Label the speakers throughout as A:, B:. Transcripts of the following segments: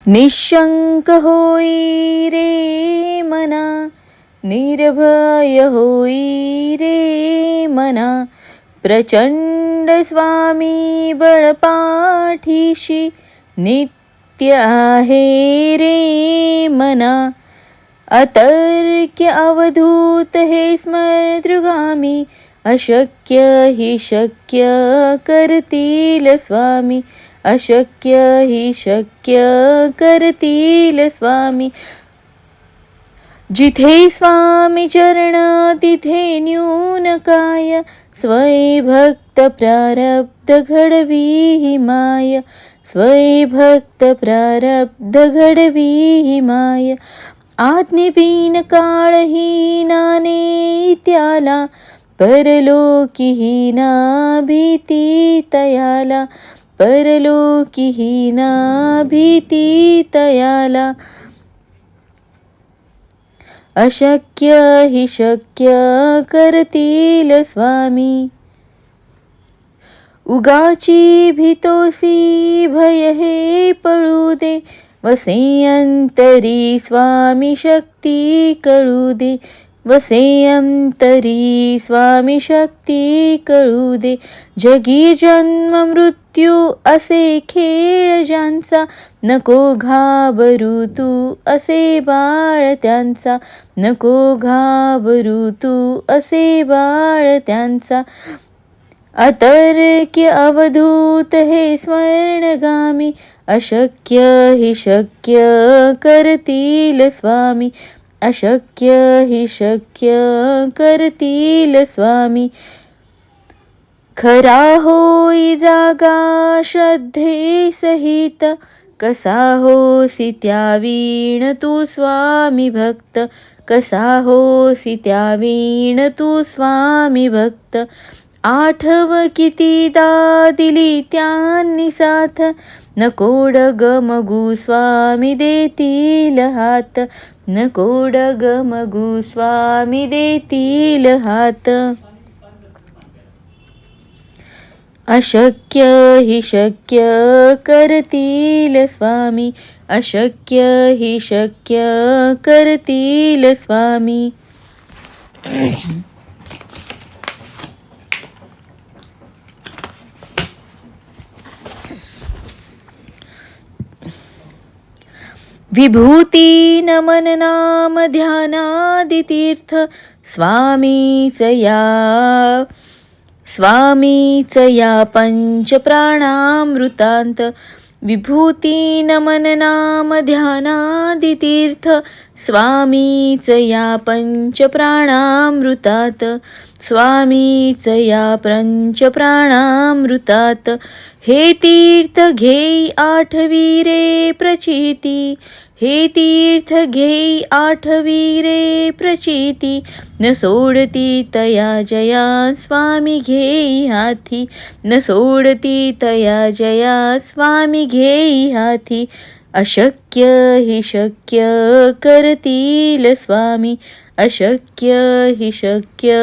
A: निशंक होई रे मना, निर्भय होई रे मना, प्रचंड स्वामी बळपाठीशी नित्य आहे रे मना. अतर्क्य अवधूत हे स्मरतृगामी, अशक्य हि शक्य करतील स्वामी, अशक्य हि शक्य करतील स्वामी. जिथे स्वामी चरण तिथे न्यून काय, स्वय भक्त प्रारब्ध घडवी ही माय, स्वय भक्त प्रारब्ध घडवी ही माय. आज्ञेविन काळहीना त्याला, परलोकीहीना भीती तयाला, परलोकीहीना भीती तयाला. अशक्य हि शक्य करतील स्वामी. उगाची भीतोसी भय हे पळू दे, वसे अंतरी स्वामी शक्ती कळू दे, वसे अंतरी स्वामी शक्ती कळू दे. जगी जन्म मृत्यू असे खेळ ज्यांचा, नको घाबरू तू असे बाळ त्यांचा, नको घाबरू तू असे बाळ त्यांचा. अतर्क्य अवधूत हे स्वर्णगामी, अशक्य हि शक्य करतील स्वामी, अशक्य हि शक्य करतील स्वामी. खरा होई जागा श्रद्धे सहित, कसा होसी त्यावीण तू स्वामी भक्त, कसा होसी त्यावीण तू स्वामी भक्त. आठव कितीदा दिली त्यांनी साथ, नको डगमगू स्वामी देतील हात, नको डगमगू स्वामी देतील हात. अशक्य हि शक्य करतील स्वामी, अशक्य हि शक्य करतील स्वामी. विभूती नमन नाम ध्यानादि तीर्थ, स्वामीच या पंच प्राणामृतांत. विभूती नमन नाम ध्यानादि तीर्थ, स्वामीच या पंच प्राणामृतात, स्वामीच या पंच प्राणामृतात. हे तीर्थ घेई आठवी रे प्रचिती, हे तीर्थ घेई आठवी रे प्रचिती. न सोडती तया जया स्वामी घेई हाती, न सोडती तया जया स्वामी घेई हाती. अशक्य हि शक्य करतील स्वामी, अशक्य हि शक्य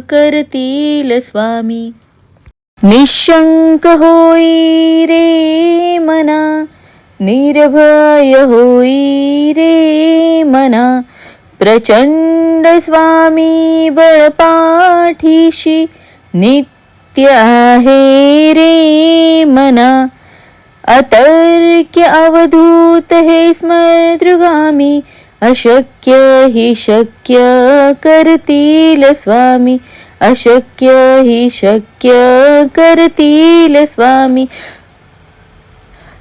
A: करतील स्वामी. निशंक होई रे मना, निर्भय होई रे मना, प्रचंड स्वामी बळपाठीशी नित्य आहे रे मना. अतर्क्य अवधूत हे स्मरतृगामी, अशक्य हि शक्य करतील स्वामी, अशक्य हि शक्य करतील स्वामी.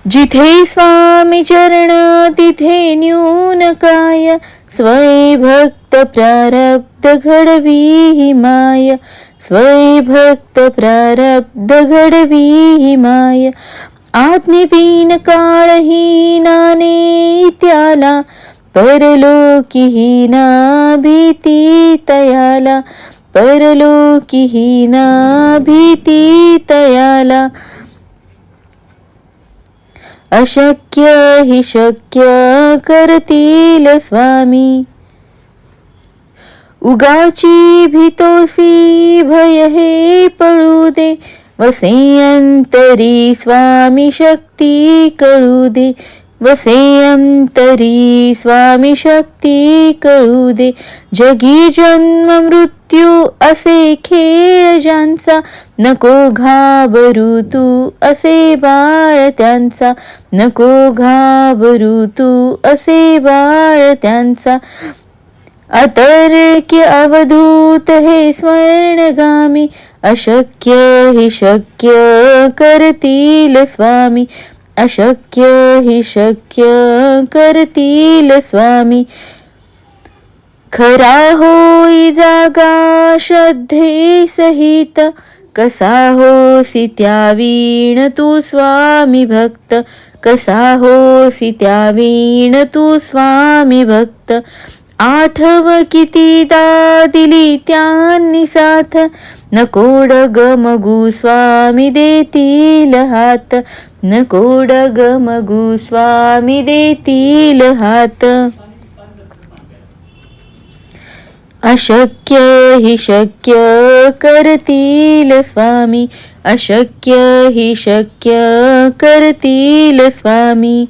A: जिथे स्वामी चरण तिथे न्यून काय, स्वय भक्त प्रारब्ध घडवी ही माय, स्वय भक्त प्रारब्ध घडवी ही माय. आज्ञेविन काळहीना त्याला, परलोकीहीना भीती तयाला, परलोकीहीना भीती तयाला. अशक्य हि शक्य करतील स्वामी. उगाची भीतोसी भय हे पळू दे, वसे अंतरी स्वामी शक्ती कळू दे, वसे अंतरी स्वामी शक्ती कळू दे. जगी जन्म मृत्यू असे खेळ ज्यांचा, नको घाबरू तू असे बाळ त्यांचा, नको घाबरू तू असे बाळ त्यांचा. अतर्क्य अवधूत हे स्वर्णगामी, अशक्य हि शक्य करतील स्वामी, अशक्य हि शक्य करतील स्वामी. खरा होई जागा श्रद्धे सहित, कसा होसी त्या वीण तू स्वामी भक्त, कसा होसी त्या वीण तू स्वामी भक्त. आठव कितीदा दिली त्यांनी साथ, नको डगमगू स्वामी देतील हात, नको डगमगू स्वामी देतील हात. अशक्य हि शक्य करतील स्वामी, अशक्य हि शक्य करतील स्वामी.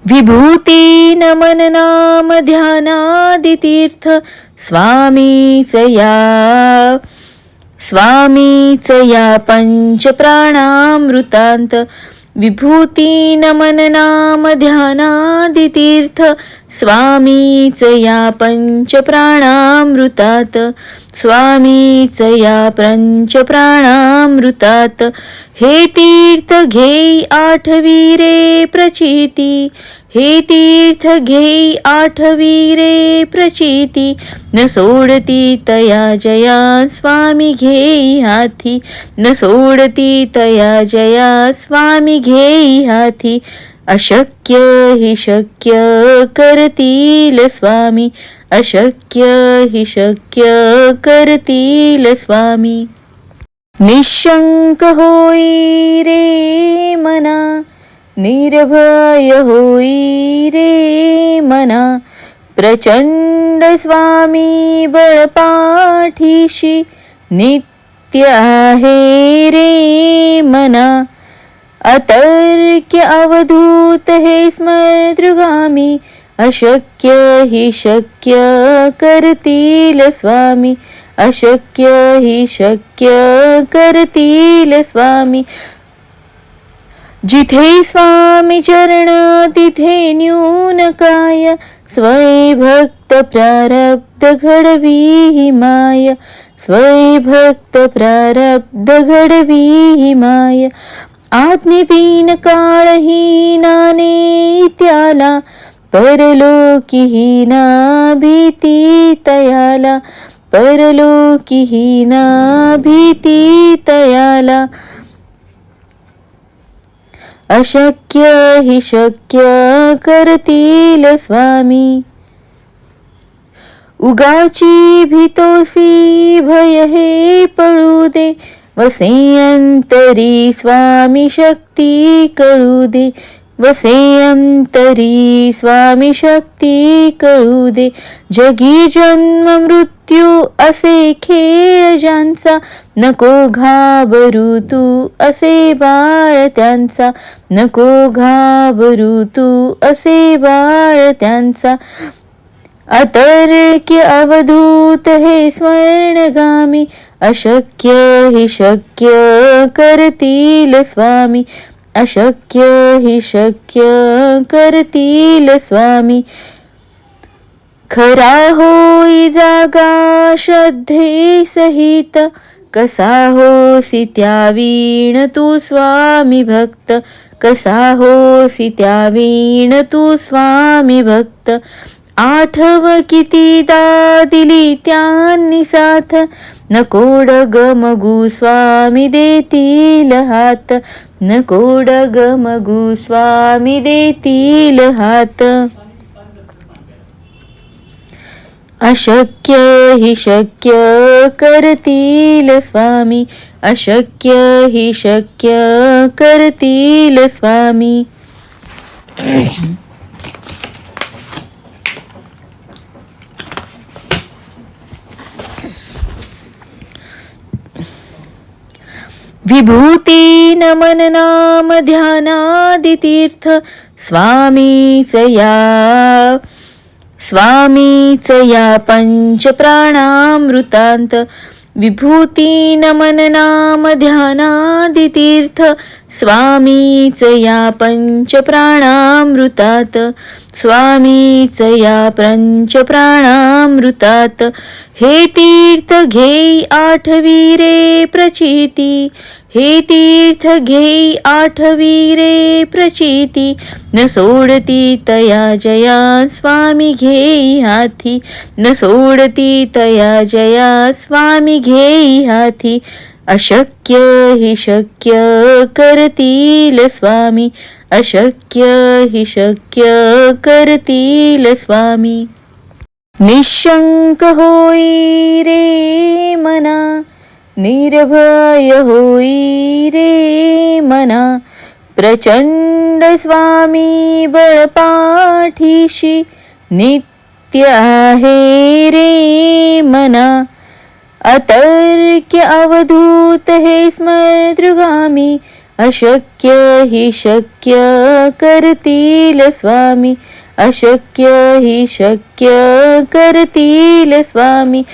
A: विभूती नमन नाम ध्यानादि तीर्थ, स्वामीच या पंच प्राणामृतांत. विभूती नमन नाम ध्यानादि तीर्थ, स्वामीच या पंच प्राणामृतात, स्वामीच या पंच प्राणामृतात. हे तीर्थ घेई आठवी रे प्रचिती, हे तीर्थ घेई आठवी रे प्रचिती. न सोडती तया जया स्वामी घेई हाती, न सोडती तया जया स्वामी घेई हाती. अशक्य हि शक्य करतील स्वामी, अशक्य हि शक्य करतील स्वामी. निशंक होई रे मना, निर्भय होई रे मना. प्रचंड स्वामी बळपाठीशी, नित्य आहे रे मना. अतर्क्य अवधूत हे स्मृतगामी, अशक्य हि शक्य करतील स्वामी, अशक्य हि शक्य करतील स्वामी. जिथे स्वामी चरण तिथे न्यून काय, स्वयं प्रारब्ध घडवी ही माय, स्वयं प्रारब्ध घडवी ही माय. आज्ञेविन काळही नाने त्याला, परलोकी ना भीती तयाला, परलोकी ना भीती तयाला. अशक्य हि शक्य करतील स्वामी. उगाची भीतोसी भय हे पळू दे, वसे अंतरी स्वामी शक्ती कळू दे, वसे अंतरी स्वामी शक्ती कळू दे. जगी जन्म मृत्यू असे खेळ ज्यांचा, नको घाबरू तू असे बाळ त्यांचा, नको घाबरू तू असे बाळ त्यांचा. अतर्क्य अवधूत हे स्वर्णगामी, अशक्य हि शक्य करतील स्वामी, अशक्य हि शक्य करतील स्वामी. खरा होई जागा श्रद्धे सहित, कसा होसी त्या वीण तू स्वामी भक्त, कसा होसी त्या वीण तू स्वामी भक्त. आठव कितीदा दिली त्यांनी साथ, नको डगमगू स्वामी देतील हात, नको डगमगू स्वामी देतील हात. अशक्य हि शक्य करतील स्वामी, अशक्य हि शक्य करतील स्वामी. विभूती नमन नाम ध्यानादितीर्थ स्वामीच या पंच प्राणामृतांत विभूती नमन नाम ध्यानादितीर्थ स्वामीच या पंच प्राणामृतात स्वामीच या पंच प्राणामृतात हे तीर्थ घेई आठवी रे प्रचिती हे तीर्थ घेई आठवी रे प्रचिती न सोडती तया जया स्वामी घेई हाती न सोडती तया जया स्वामी घेई हाती अशक्य हि शक्य करतील स्वामी अशक्य हि शक्य करतील स्वामी निशंक होई रे मना निर्भय होई रे मना प्रचंड स्वामी बळपाठीशी नित्य आहे रे मना अतर्क्य अवधूत हे स्मृतगामी अशक्य हि शक्य करतील स्वामी अशक्य हि शक्य करतील स्वामी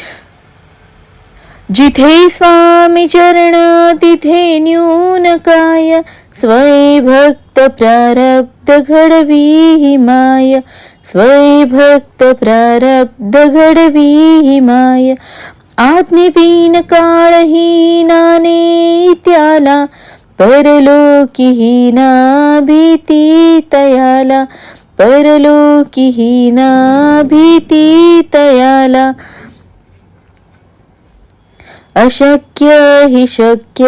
A: जिथे स्वामी चरण तिथे न्यून काय स्वयं प्रारब्ध घडवी हि माय स्वयं प्रारब्ध घडवी हि माय आज्ञेविन काळही नाने त्याला परलोकी ना भीती तयाला परलोकी ना भीती तयाला अशक्य हि शक्य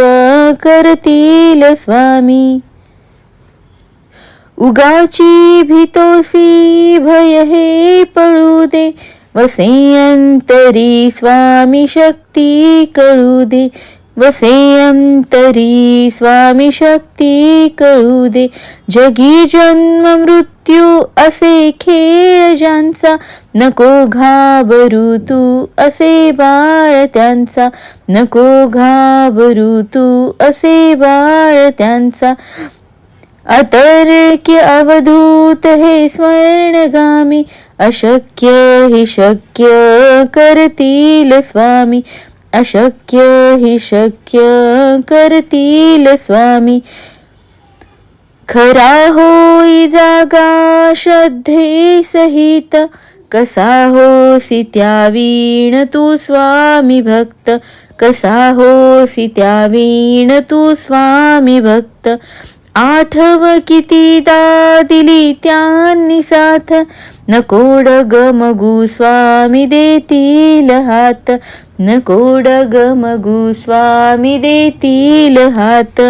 A: करतील स्वामी उगाची भीतोसी भय हे पळू दे वसे अंतरी स्वामी शक्ती कळू दे वसे अंतरी स्वामी शक्ती कळू दे जगी जन्म मृत्यू असे खेळ ज्यांचा नको घाबरू तू असे बाळ त्यांचा नको घाबरू तू असे बाळ त्यांचा अतर्क्य अवधूत हे स्वर्णगामी अशक्य हि शक्य करतील स्वामी अशक्य हि शक्य करतील स्वामी खरा होई जागा श्रद्धे सहित कसा होसी त्यावीण तू स्वामी भक्त कसा होसी त्यावीण तू स्वामी भक्त आठव कितीदा दिली त्यांनी साथ नको डगमगू स्वामी देतील हात नको डगमगू स्वामी देतील हात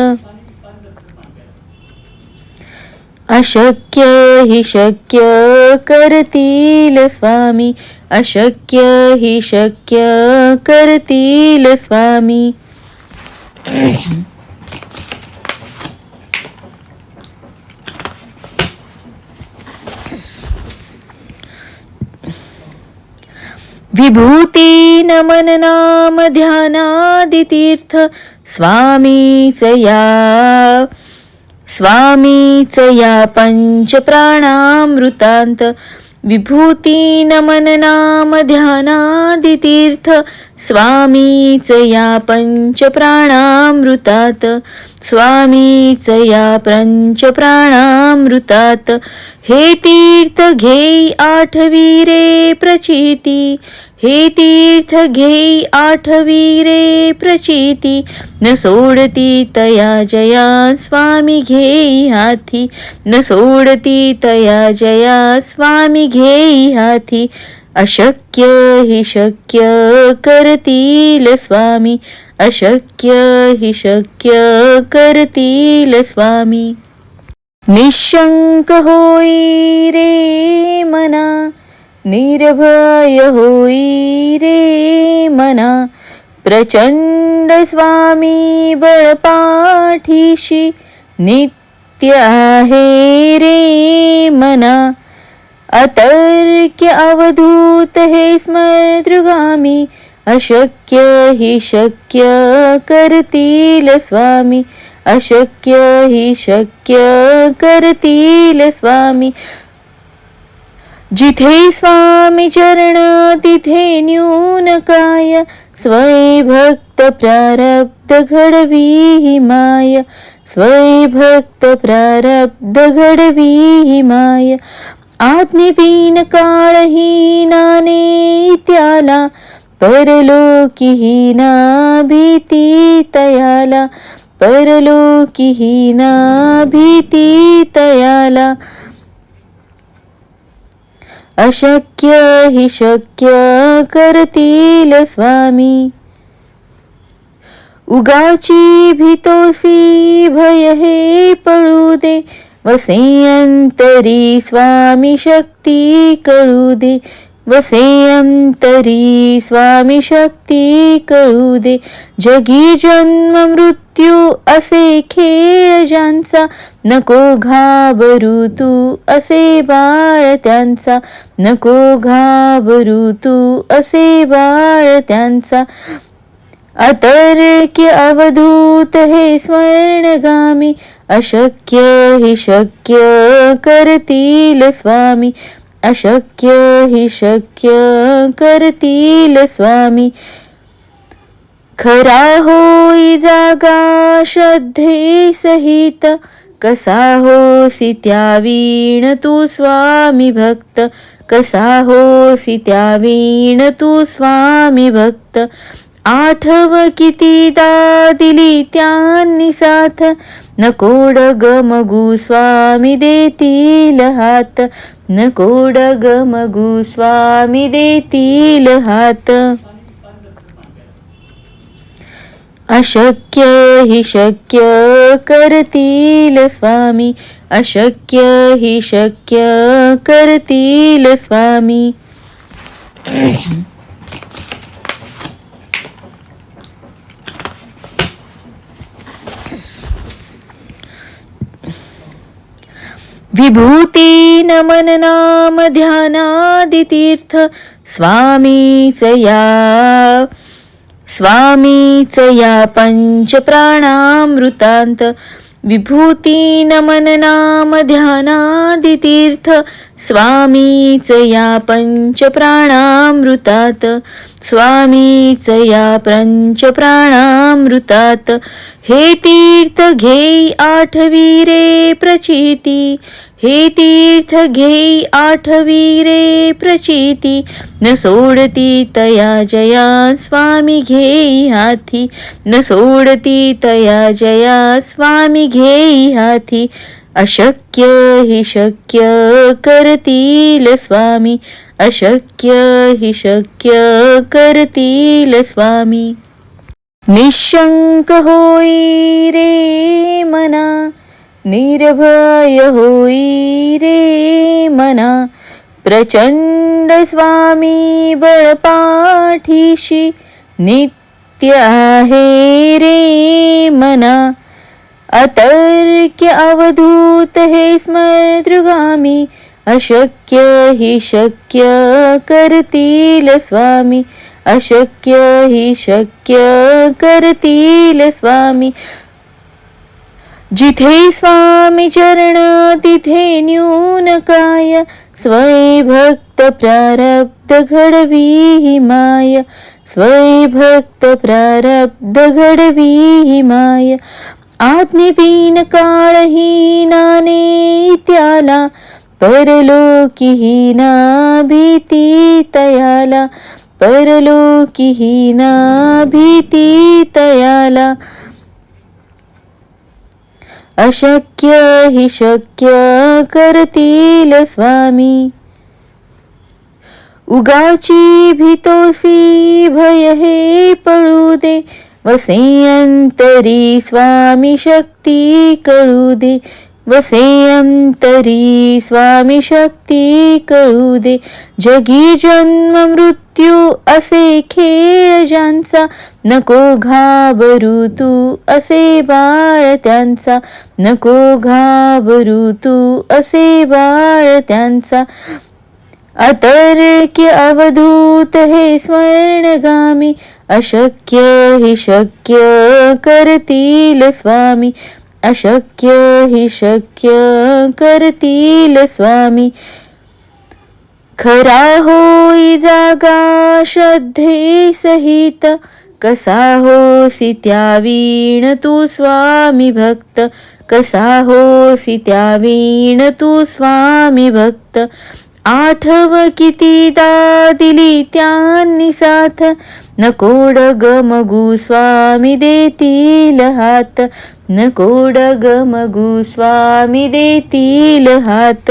A: अशक्य हि शक्य करतील स्वामी अशक्य हि शक्य करतील स्वामी विभूती नमन नाम ध्यानादितीर्थ स्वामीच या पंच प्राणामृतांत विभूती नमन नाम ध्यानादितीर्थ स्वामीच या पंच प्राणामृतात स्वामीच या पंच प्राणामृतात हे तीर्थ घेई आठवी रे प्रचिती हे तीर्थ घेई आठवी रे प्रचिती न सोडती तया जया स्वामी घेई हाती न सोडती तया जया स्वामी घेई हाती अशक्य हि शक्य करतील स्वामी अशक्य हि शक्य करतील स्वामी निशंक होई रे मना निर्भय होई रे मना प्रचंड स्वामी बळपाठीशी नित्य आहे रे मना अतर्क्य अवधूत हे स्मृतगामी अशक्य हि शक्य करतील स्वामी, अशक्य हि शक्य करतील स्वामी. जिथे स्वामी चरण तिथे न्यून काय, स्वय भक्त प्रारब्ध घडवी ही माय, स्वय भक्त प्रारब्ध घडवी ही माय. आज्ञेविन काळहीना त्याला, परलोकीहीना भीती तयाला, परलोकीहीना भीती तयाला. अशक्य हि शक्य करतील स्वामी. उगाची भीतोसी भय हे पळू दे, वसे अंतरी स्वामी शक्ती कळू दे, वसे अंतरी स्वामी शक्ती कळू दे. जगी जन्म मृत्यू असे खेळ ज्यांचा, नको घाबरू तू असे बाळ त्यांचा, नको घाबरू तू असे बाळ त्यांचा. अतर्क्य अवधूत हे स्वर्णगामी, अशक्य हि शक्य करतील स्वामी, अशक्य हि शक्य करतील स्वामी. खरा होई जागा श्रद्धे सहित, कसा होसी त्यावीण तू स्वामी भक्त, कसा होसी त्यावीण तू स्वामी भक्त. आठव कितीदा दिली त्यांनी साथ, नको डगमगू स्वामी देतील हात, नको डगमगू स्वामी देतील हात. अशक्य हि शक्य करतील स्वामी, अशक्य हि शक्य करतील स्वामी. विभूती नमन नाम ध्यानादि तीर्थ, स्वामीच या पंच प्राणामृतांत. विभूती नमन नाम ध्यानादि तीर्थ, स्वामीच या पंच प्राणामृतात, स्वामीच या पंच प्राणामृतात. हे तीर्थ घेई आठवी रे प्रचिती, हे तीर्थ घेई आठवी रे प्रचिती. न सोडती तया जया स्वामी घेई हाती, न सोडती तया जया स्वामी घेई हाती. अशक्य हि शक्य करतील स्वामी, अशक्य हि शक्य करतील स्वामी. निशंक होई रे मना, निर्भय होई रे मना. प्रचंड स्वामी बळपाठीशी, नित्य आहे रे मना. अतर्क्य अवधूत हे स्मृतगामी, अशक्य हि शक्य करतील स्वामी, अशक्य हि शक्य करतील स्वामी. जिथे स्वामी चरण तिथे न्यून काय, स्वय भक्त प्रारब्ध घडवी ही माय, स्वय भक्त प्रारब्ध घडवी ही माय. आज्ञेविन काळहीना त्याला, परलोकीहीना भीती तयाला, परलोकीहीना भीती तयाला. अशक्य हि शक्य करतील स्वामी. उगाची भीतोसी भय हे पळू दे, वसे अंतरी स्वामी शक्ती कळू दे, वसे अंतरी स्वामी शक्ती कळू दे. जगी जन्म मृत्यू असे खेळ ज्यांचा, नको घाबरू तू असे बाळ त्यांचा, नको घाबरू तू असे बाळ त्यांचा. अतर्क्य अवधूत हे स्वर्णगामी अशक्य हि शक्य करतील स्वामी अशक्य हि शक्य करतील स्वामी खरा होई जागा श्रद्धे सहित कसा होसी त्यावीण तू स्वामी भक्त कसा होसी त्यावीण तू स्वामी भक्त आठव कितीदा दिली त्यांनी साथ नको डगमगू स्वामी देतील हात नको डगमगू स्वामी देतील हात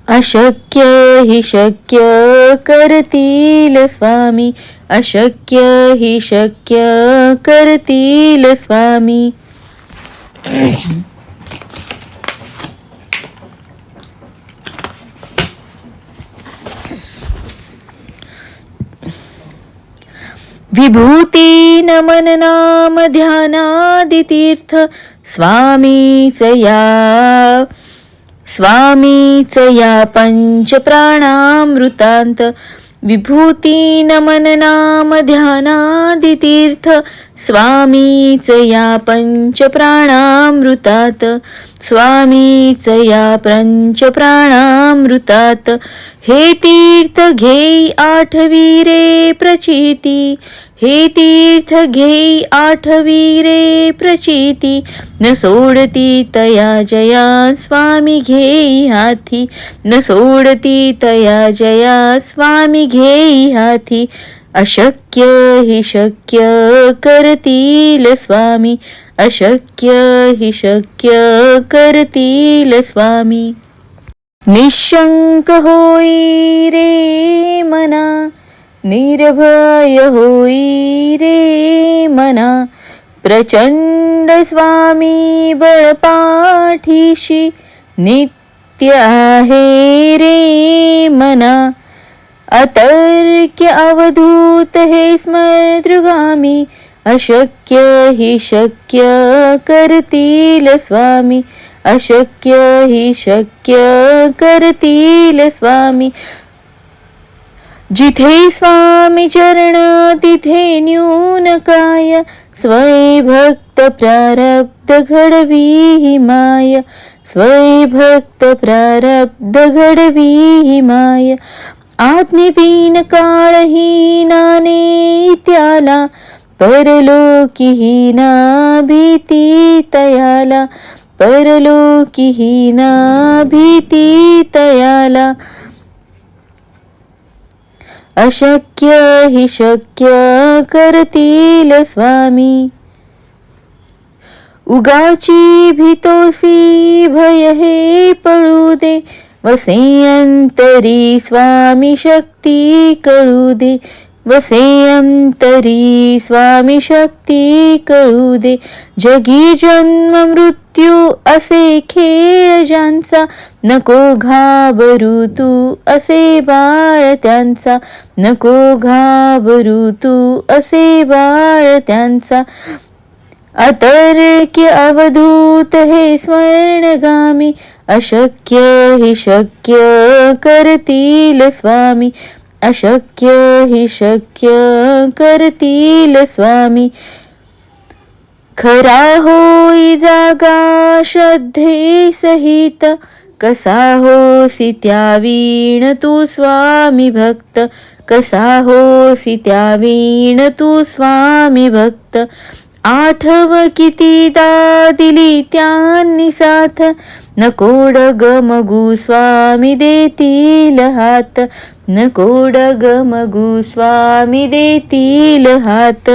A: अशक्य हि शक्य करतील स्वामी अशक्य हि शक्य करतील स्वामी विभूती नमन नाम ध्यानादि तीर्थ स्वामीच या पंच प्राणामृतांत विभूती नमन नाम ध्यानादि तीर्थ स्वामीच या पंच प्राणामृतात स्वामीच या पंच प्राणामृतात हे तीर्थ घेई आठवी रे प्रचिती हे तीर्थ घेई आठवी रे प्रचिती न सोडती तया जया स्वामी घेई हाती न सोडती तया जया स्वामी घेई हाती अशक्य हि शक्य करतील स्वामी अशक्य हि शक्य करतील स्वामी निशंक होई रे मना निर्भय होई रे मना प्रचंड स्वामी बळपाठीशी नित्य आहे रे मना अतर्क्य अवधूत हे स्मृतगामी अशक्य हि शक्य करतील स्वामी अशक्य हि शक्य करतील स्वामी जिथे स्वामी चरण तिथे न्यून काय स्वयं प्रारब्ध घडवी माय स्वयं प्रारब्ध घडवी माय आज्ञेविन काळही नाने त्याला परलोकी ना भीती तयाला परलोकी ना भीती तयाला अशक्य हि शक्य करतील स्वामी उगाची भीतोसी भय हे पळू दे वसे अंतरी स्वामी शक्ती कळू दे वसे अंतरी स्वामी शक्ती कळू दे जगी जन्म मृत्यू असे खेळ ज्यांचा नको घाबरू तू असे बाळ त्यांचा नको घाबरू तू असे बाळ त्यांचा अतर्क्य अवधूत हे स्वर्णगामी अशक्य हि शक्य करतील स्वामी अशक्य हि शक्य करतील स्वामी खरा होई जागा श्रद्धे सहित कसा होसी त्यावीण तू स्वामी भक्त कसा होसी त्यावीण तू स्वामी भक्त आठव कितीदा दिली त्यांनी साथ नको डगमगू स्वामी देतील हात नको डगमगू स्वामी देतील हात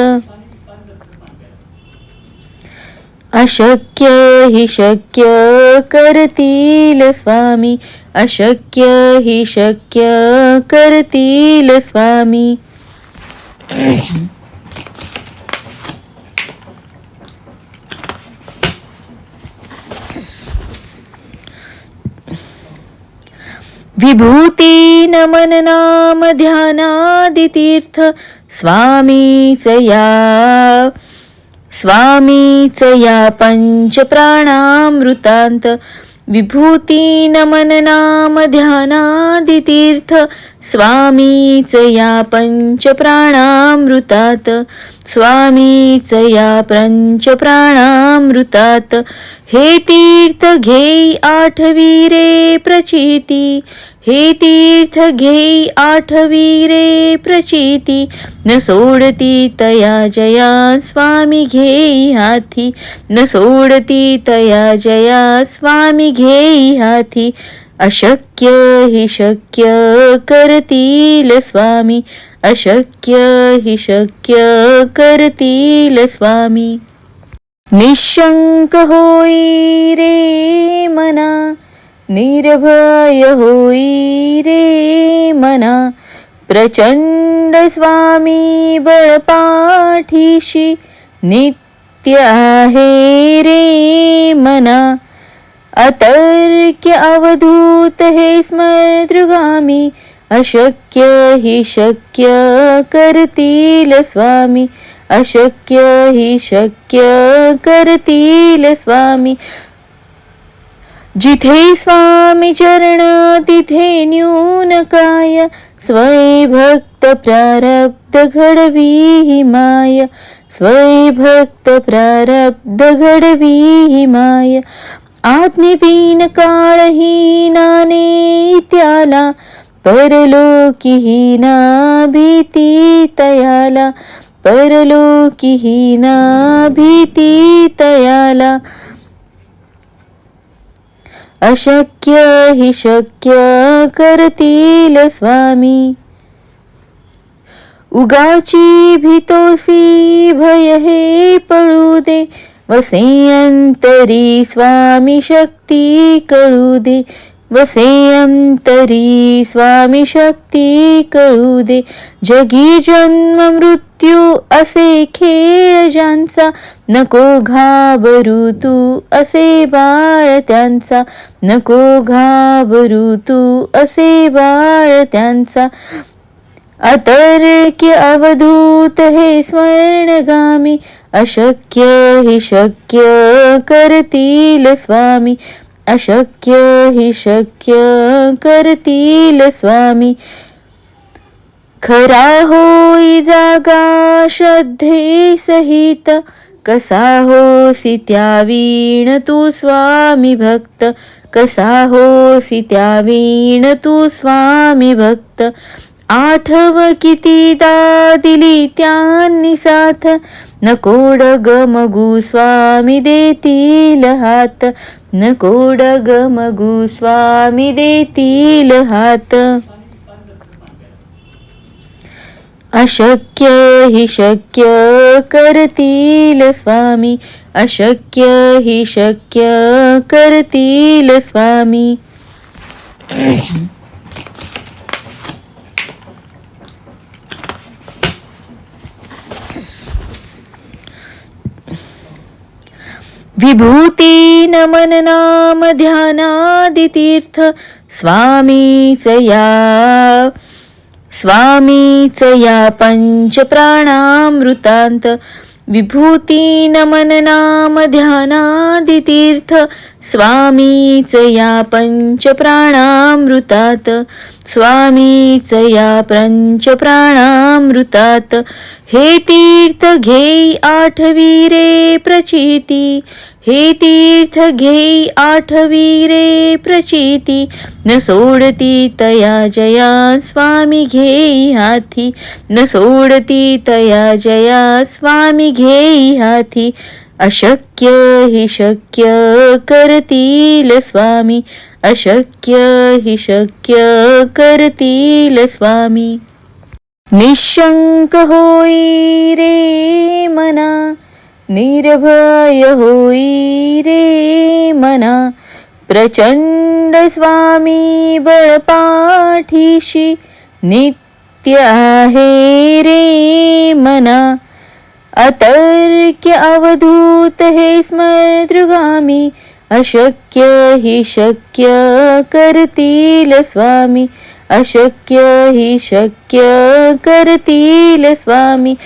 A: अशक्य हि शक्य करतील स्वामी अशक्य हि शक्य करतील स्वामी विभूती नमन नाम ध्यानादि तीर्थ स्वामीच या पंच प्राणामृतांत विभूती नमन नाम ध्यानादितीर्थ स्वामीच या पंच प्राणामृतात स्वामीच या पंच प्राणामृतात हे तीर्थ घेई आठवी रे प्रचिती हे तीर्थ घेई आठवी रे प्रचिती न सोडती तया जया स्वामी घेई हाती न सोडती तया जया स्वामी घेई हाती अशक्य हि शक्य करतील स्वामी अशक्य हि शक्य करतील स्वामी निशंक होई रे मना निर्भय होई रे मना प्रचंड स्वामी बळपाठीशी नित्य आहे रे मना अतर्क्य अवधूत हे स्मृतगामी अशक्य हि शक्य करतील स्वामी अशक्य हि शक्य करतील स्वामी जिथे स्वामी चरण तिथे न्यून काय स्वयं प्रारब्ध घडवी हि माय स्वयं प्रारब्ध घडवी हि माय आज्ञेविन काळही नाने त्याला परलोकी ना भीती तयाला परलोकी ना भीती तयाला अशक्य हि शक्य करतील स्वामी उगाची भीतोसी भय हे पळू दे वसे अंतरी स्वामी शक्ती कळू दे वसे अंतरी स्वामी शक्ती कळू दे जगी जन्म मृत्यू असे खेळ ज्यांचा नको घाबरू तू असे बाळ त्यांचा नको घाबरू तू असे बाळ त्यांचा अतर्क्य अवधूत हे स्वर्णगामी अशक्य हि शक्य करतील स्वामी अशक्य हि शक्य करतील स्वामी खरा होई जागा श्रद्धे सहित कसा होसी त्यावीण तू स्वामी भक्त कसा होसी त्यावीण तू स्वामी भक्त आठव कितीदा दिली त्यांनी साथ नको डगमगू स्वामी देतील हात नको डगमगू स्वामी देतील हात अशक्य हि शक्य करतील स्वामी अशक्य हि शक्य करतील स्वामी विभूती नमन नाम ध्यानादितीर्थ स्वामीच या पंच प्राणामृतांत विभूती नमन नाम ध्यानादितीर्थ स्वामीच या पंच प्राणामृतात स्वामीच या पंच प्राणामृतात हे तीर्थ घेई आठवी रे प्रचिती हे तीर्थ घेई आठवी रे प्रचिती न सोडती तया जया स्वामी घेई हाती न सोडती तया जया स्वामी घेई हाती अशक्य हि शक्य करतील स्वामी अशक्य हि शक्य करतील स्वामी निशंक होई रे मना निर्भय होई रे मना प्रचंड स्वामी बळपाठीशी नित्य आहे रे मना अतर्क्य अवधूत हे स्मृतगामी अशक्य हि शक्य करतील स्वामी अशक्य हि शक्य करतील स्वामी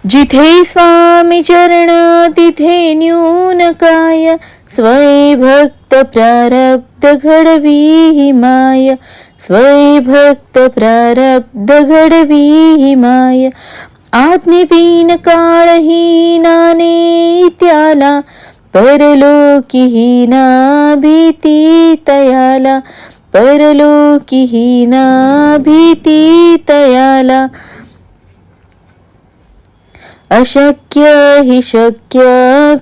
A: जिथे स्वामी चरण तिथे न्यून काय स्वयं भक्त प्रारब्ध घडवी ही माय, स्वयं भक्त प्रारब्ध घडवी ही माय. आज्ञेविन काळहीना त्याला, परलोकीहीना भीती तयाला, परलोकीहीना भीती तयाला. अशक्य हि शक्य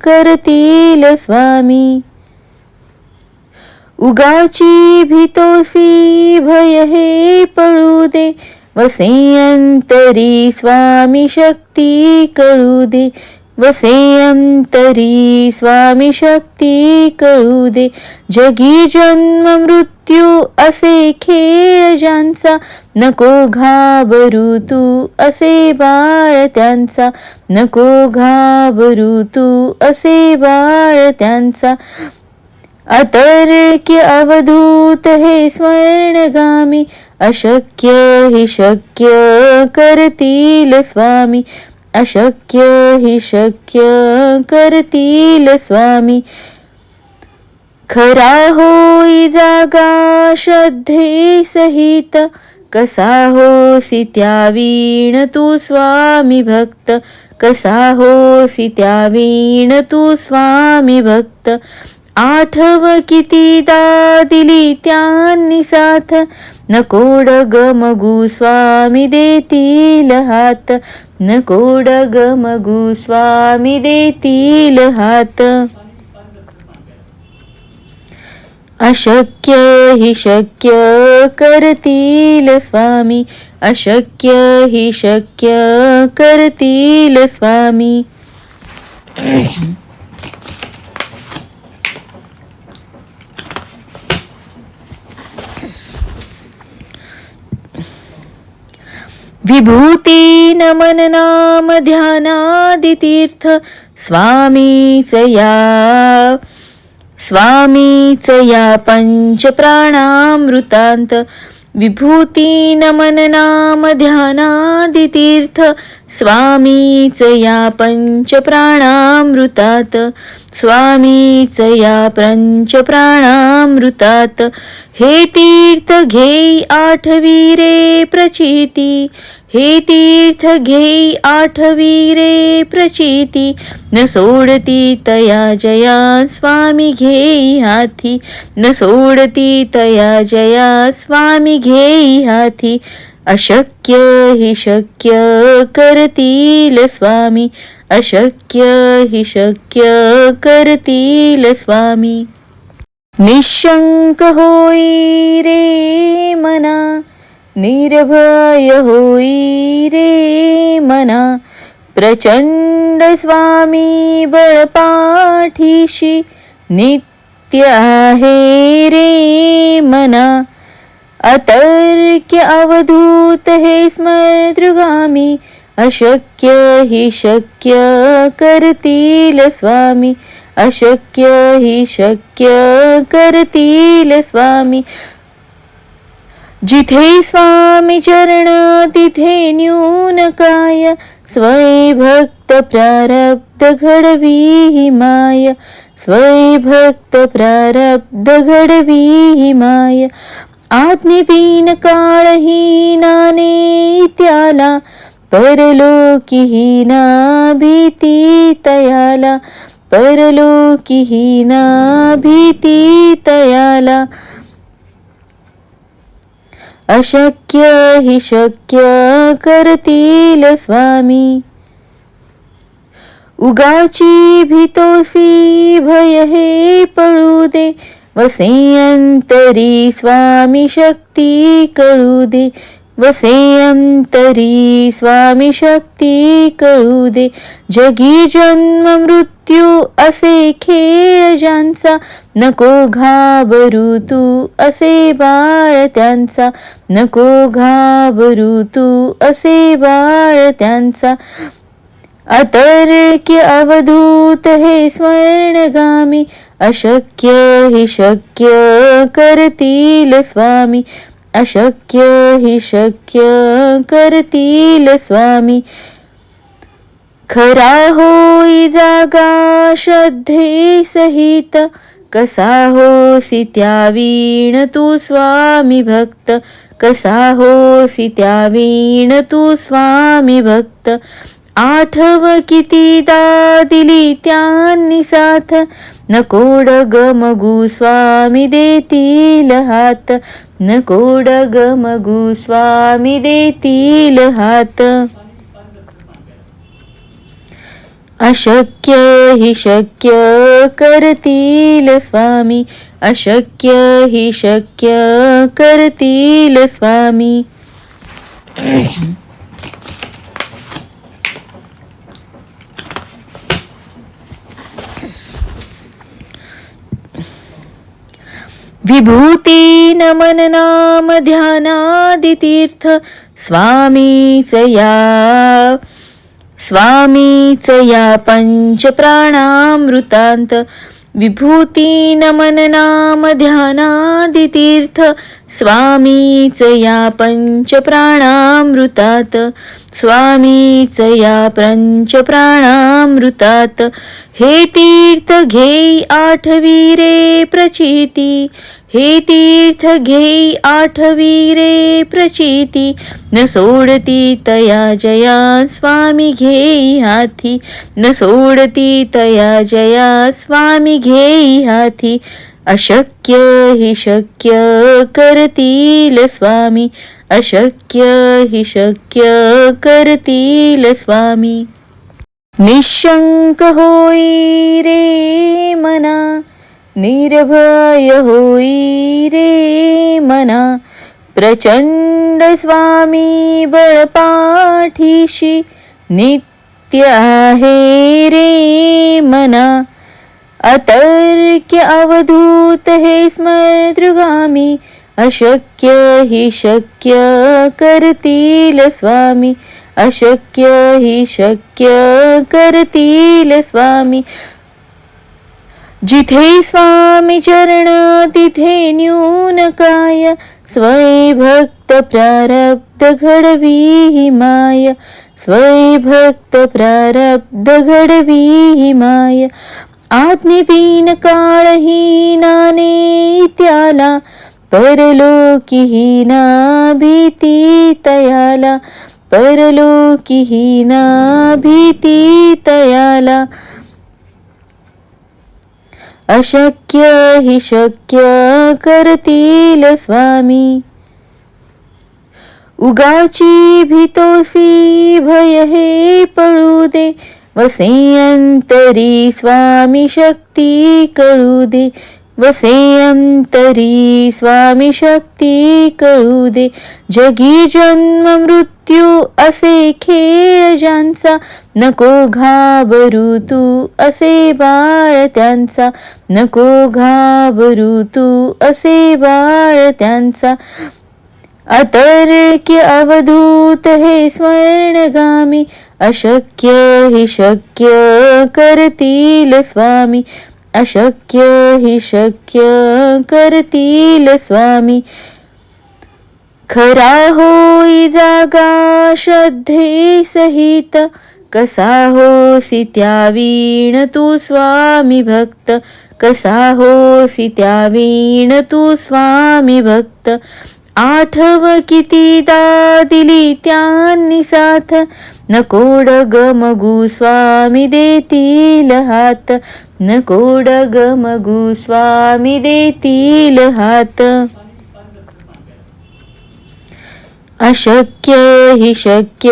A: करतील स्वामी, उगाची भीतोसी भय हे पळू दे. वसे अंतरी स्वामी शक्ती कळू दे, वसे अंतरी स्वामी शक्ती कळू दे. जगी जन्म मृत्यू असे खेळ ज्यांचा, नको घाबरू तू असे बाळ त्यांचा, नको घाबरू तू असे बाळ त्यांचा. अतर्क्य अवधूत हे स्वर्णगामी, अशक्य हि शक्य करतील स्वामी, अशक्य हि शक्य करतील स्वामी. खरा होई जागा श्रद्धे सहित, कसा होसी त्यावीण तू स्वामी भक्त, कसा होसी त्यावीण तू स्वामी भक्त. आठव कितीदा दिली त्यांनी साथ, नको डगमगू स्वामी देतील हात, नको डगमगू स्वामी देतील हात. अशक्य हि शक्य करतील स्वामी, अशक्य हि शक्य करतील स्वामी. विभूती नमन नाम ध्यानादि तीर्थ, स्वामीच या पंच प्राणामृतांत. विभूती नमन नाम ध्यानादि तीर्थ, स्वामीच या पंच प्राणामृतात, स्वामीच या पंच प्राणामृतात. हे तीर्थ घेई आठवी रे प्रचिती, हे तीर्थ घेई आठवी रे प्रचिती. न सोडती तया जया स्वामी घेई हाती, न सोडती तया जया स्वामी घेई हाती. अशक्य हि शक्य करतील स्वामी, अशक्य हि शक्य करतील स्वामी. निशंक होई रे मना, निर्भय होई रे मना. प्रचंड स्वामी बळपाठीशी, नित्य आहे रे मना. अतर्क्य अवधूत हे स्मृतगामी, अशक्य हि शक्य करतील स्वामी, अशक्य हि शक्य करतील स्वामी. जिथे स्वामी चरण तिथे न्यून काय, स्वयं भक्त प्रारब्ध घडवी ही माय, स्वयं भक्त प्रारब्ध घडवी ही माय. आज्ञेविन काळहीना त्याला, परलोकीहीना भीती तयाला, परलोकीहीना भीती तयाला. अशक्य हि शक्य करतील स्वामी, उगाची भीतोसी भय हे पळू दे. वसे अंतरी स्वामी शक्ती कळू दे, वसे अंतरी स्वामी शक्ती कळू दे. जगी जन्म मृत्यू असे खेळ ज्यांचा, नको घाबरू तू असे बाळ त्यांचा, नको घाबरू तू असे बाळ त्यांचा. अतर्क्य अवधूत हे स्वर्णगामी, अशक्य हि शक्य करतील स्वामी, अशक्य हि शक्य करतील स्वामी. खरा होई जागा श्रद्धे सहित, कसा होसी त्या वीण तू स्वामी भक्त, कसा होसी त्या वीण तू स्वामी भक्त. आठव कितीदा दिली त्यांनी साथ, नको डगमगू स्वामी देतील हात, नको डगमगू स्वामी देतील हात. अशक्य हि शक्य करतील स्वामी, अशक्य हि शक्य करतील स्वामी. विभूती नमन नाम ध्यानादि तीर्थ, स्वामीच या पंच प्राणामृतांत. विभूती नमन नाम ध्यानादि तीर्थ, स्वामीच या पंच प्राणामृतात, स्वामीच या पंच प्राणामृतात. हे तीर्थ घेई आठवी रे प्रचिती, हे तीर्थ घेई आठवी रे प्रचिती. न सोडती तया जया स्वामी घेई हाती, न सोडती तया जया स्वामी घेई हाती. अशक्य हि शक्य करतील स्वामी, अशक्य हि शक्य करतील स्वामी. निशंक होई रे मना, निर्भय होई रे मना. प्रचंड स्वामी बळपाठीशी, नित्य आहे रे मना. अतर्क्य अवधूत हे स्मृतगामी, अशक्य हि शक्य करतील स्वामी, अशक्य हि शक्य करतील स्वामी. जिथे स्वामी चरण तिथे न्यून काय, स्वयं प्रारब्ध घडवी ही माय, स्वयं प्रारब्ध घडवी ही माय. आज्ञेविन काळही नाने त्याला, परलोकी ना भीती तयाला, परलोकी ना भीती तयाला. अशक्य हि शक्य करतील स्वामी. उगाची भीतोसी भय हे पळू दे, वसे अंतरी स्वामी शक्ती कळू दे, वसे अंतरी स्वामी शक्ती कळू दे. जगी जन्म मृत्यू असे खेळ ज्यांचा, नको घाबरू तू असे बाळ त्यांचा, नको घाबरू तू असे बाळ त्यांचा. अतर्क्य अवधूत हे स्वर्णगामी, अशक्य हि शक्य करतील स्वामी, अशक्य हि शक्य करतील स्वामी. खरा होई जागा श्रद्धे सहित, कसा होसी त्या वीण तू स्वामी भक्त, कसा होसी त्या वीण तू स्वामी भक्त. आठव कितीदा दिली त्यांनी साथ, नको डगमगू स्वामी देतील हात, नको डगमगू स्वामी देतील हात. अशक्य हि शक्य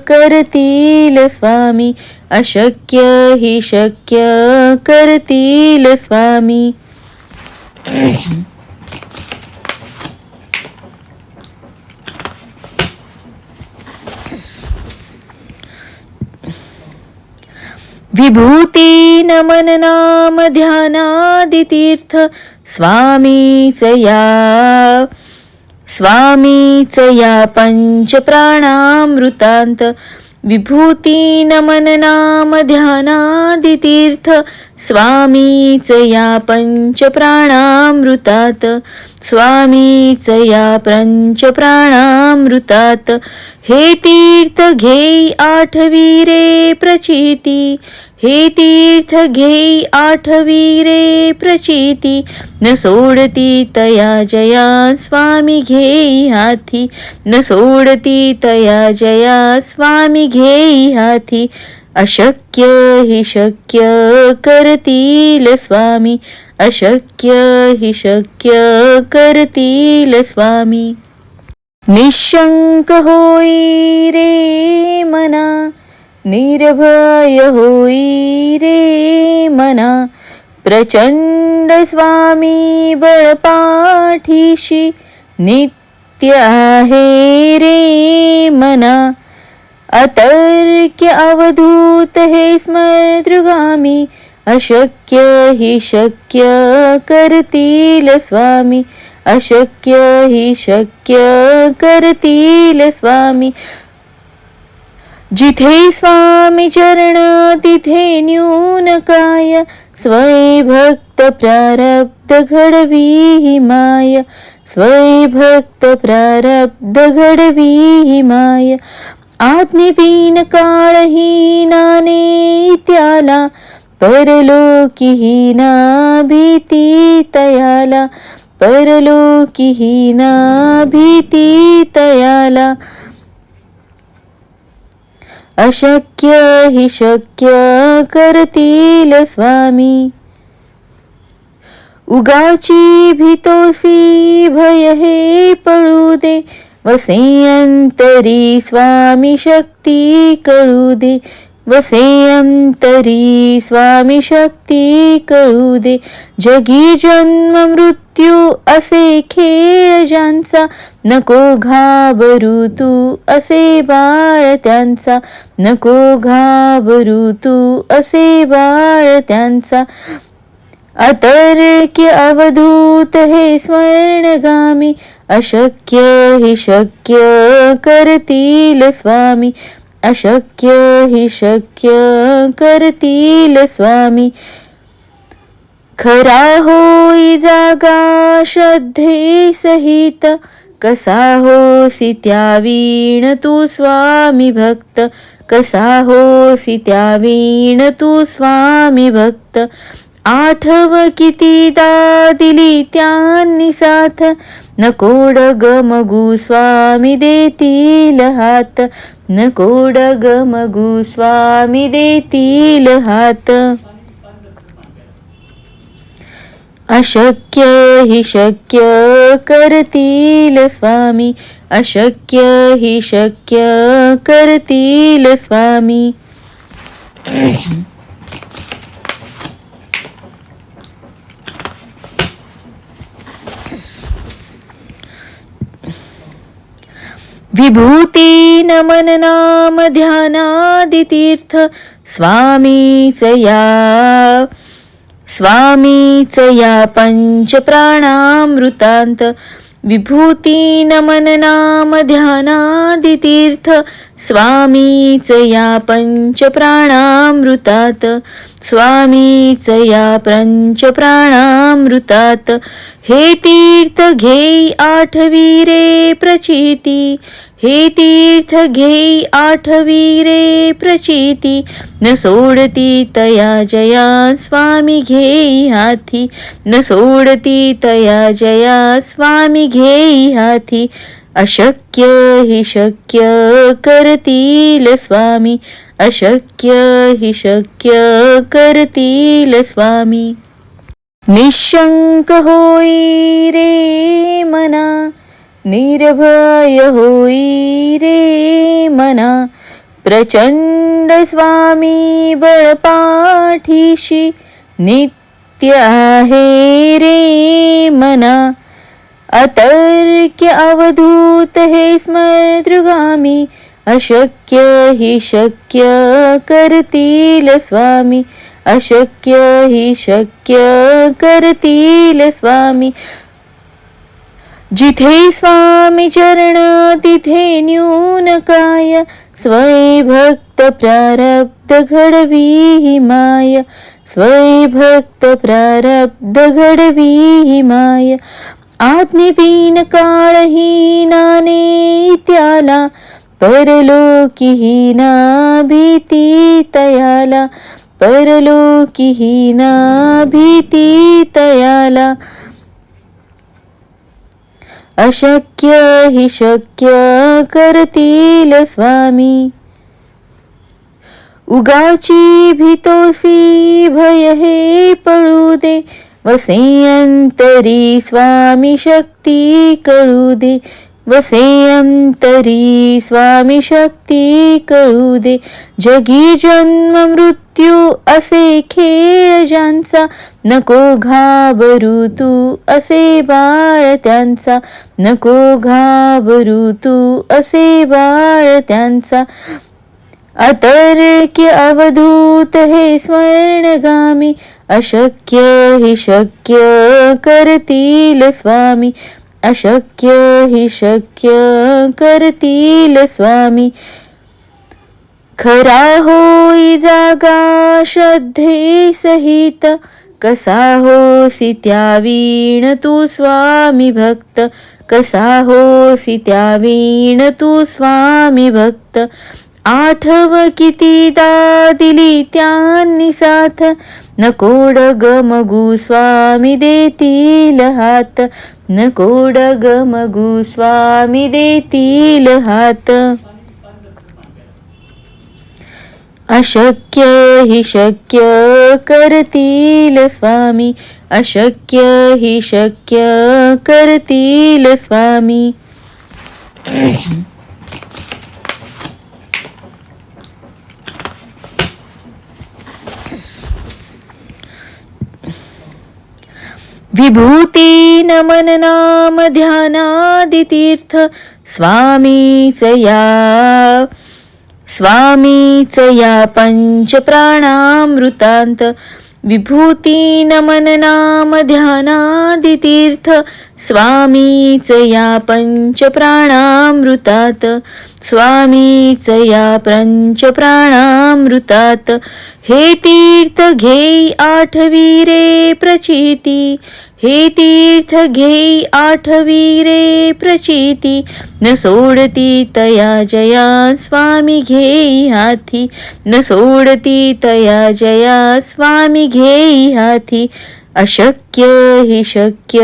A: करतील स्वामी, अशक्य हि शक्य करतील स्वामी. विभूती नमन नाम ध्यानादि तीर्थ, स्वामीच या पंच प्राणामृतांत. विभूती नमन नाम ध्यानादि तीर्थ, स्वामीच या पंचप्राणामृतात स्वामीच या पंचप्राणामृतात हे तीर्थ घेई आठवी रे प्रचिती हे तीर्थ घेई आठवी रे प्रचिती न सोडती तया जया स्वामी घेई हाती न सोडती तया जया स्वामी घेई हाती अशक्य हि शक्य करतील स्वामी अशक्य हि शक्य करतील स्वामी निशंक होई रे मना निर्भय होई रे मना प्रचंड स्वामी बळपाठीशी नित्य आहे रे मना अतर्क्य अवधूत हे स्मृतगामी अशक्य हि शक्य करतील स्वामी अशक्य हि शक्य करतील स्वामी जिथे स्वामी चरण तिथे न्यून काय स्वयं प्रारब्ध घडवी हि माय स्वयं प्रारब्ध घडवी हि माय आज्ञेविन काळहीना त्याला परलोकीहीना भीती तयाला परलोकीहीना भीती तयाला अशक्य हि शक्य करतील स्वामी उगाची भीतोसी भय हे पळू दे वसे अंतरी स्वामी शक्ती कळू दे वसे अंतरी स्वामी शक्ती कळू दे जगी जन्म मृत्यू असे खेळ ज्यांचा नको घाबरू तू असे बाळ त्यांचा नको घाबरू तू असे बाळ त्यांचा अतर्क्य अवधूत हे स्वर्णगामी अशक्य हि शक्य करतील स्वामी अशक्य हि शक्य करतील स्वामी खरा होई जागा श्रद्धे सहित कसा होसी त्यावीण तू स्वामी भक्त कसा होसी त्यावीण तू स्वामी भक्त आठव कितीदा दिली त्यांनी साथ नको डगमगू स्वामी देतील हात नको डगमगू स्वामी देतील हात अशक्य हि शक्य करतील स्वामी अशक्य हि शक्य करतील स्वामी विभूती नमन नाम ध्यानादि तीर्थ स्वामीच या पंच प्राणामृतांत विभूती नमन नाम ध्यानादि तीर्थ स्वामीच या पंच प्राणामृतात स्वामीच या पंच प्राणामृतात हे तीर्थ घेई आठवी रे प्रचिती हे तीर्थ घेई आठवी रे प्रचिती न सोडती तया जया स्वामी घेई हाती न सोडती तया जया स्वामी घेई हाती अशक्य हि शक्य करतील स्वामी अशक्य हि शक्य करतील स्वामी निशंक होई रे मना निर्भय होई रे मना प्रचंड स्वामी बळपाठीशी नित्य आहे रे मना अतर्क्य अवधूत हे स्मृतगामी अशक्य हि शक्य करतील स्वामी अशक्य हि शक्य करतील स्वामी जिथे स्वामी चरण तिथे न्यून काय स्वयं प्रारब्ध घडवी हि माय स्वै भक्त प्रारब्ध घडवी माय. आज्ञेविन काळहीना नेत्याला, परलोकीहीना भीती तयाला, परलोकीहीना भीती तयाला. अशक्य हि शक्य करतील स्वामी. उगाची भीतोसी भय हे पळू दे, वसे अंतरी स्वामी शक्ती कळू दे, वसे अंतरी स्वामी शक्ती कळू दे. जगी जन्म मृत्यू असे खेळ ज्यांचा, नको घाबरू तू असे बाळ त्यांचा, नको घाबरू तू असे बाळ त्यांचा. अतर्क्य अवधूत हे स्वर्णगामी, अशक्य हि शक्य करतील स्वामी, अशक्य हि शक्य करतील स्वामी. खरा होई जागा श्रद्धे सहित, कसा होसी त्यावीण तू स्वामी भक्त, कसा होसी त्यावीण तू स्वामी भक्त. आठव कितीदा दिली त्यांनी साथ, नको डगमगू स्वामी देतील हात, नको डगमगू स्वामी देतील हात. अशक्य हि शक्य करतील स्वामी, अशक्य हि शक्य करतील स्वामी. विभूती नमन नाम ध्यानादि तीर्थ, स्वामीच या पंच प्राणामृतांत. विभूती नमन नाम ध्यानादि तीर्थ, स्वामीच या पंच प्राणामृतात, स्वामीच या पंच प्राणामृतात. हे तीर्थ घेई आठवी रे प्रचिती, हे तीर्थ घेई आठवी रे प्रचिती. न सोडती तया जया स्वामी घेई हाती, न सोडती तया जया स्वामी घेई हाती. अशक्य हि शक्य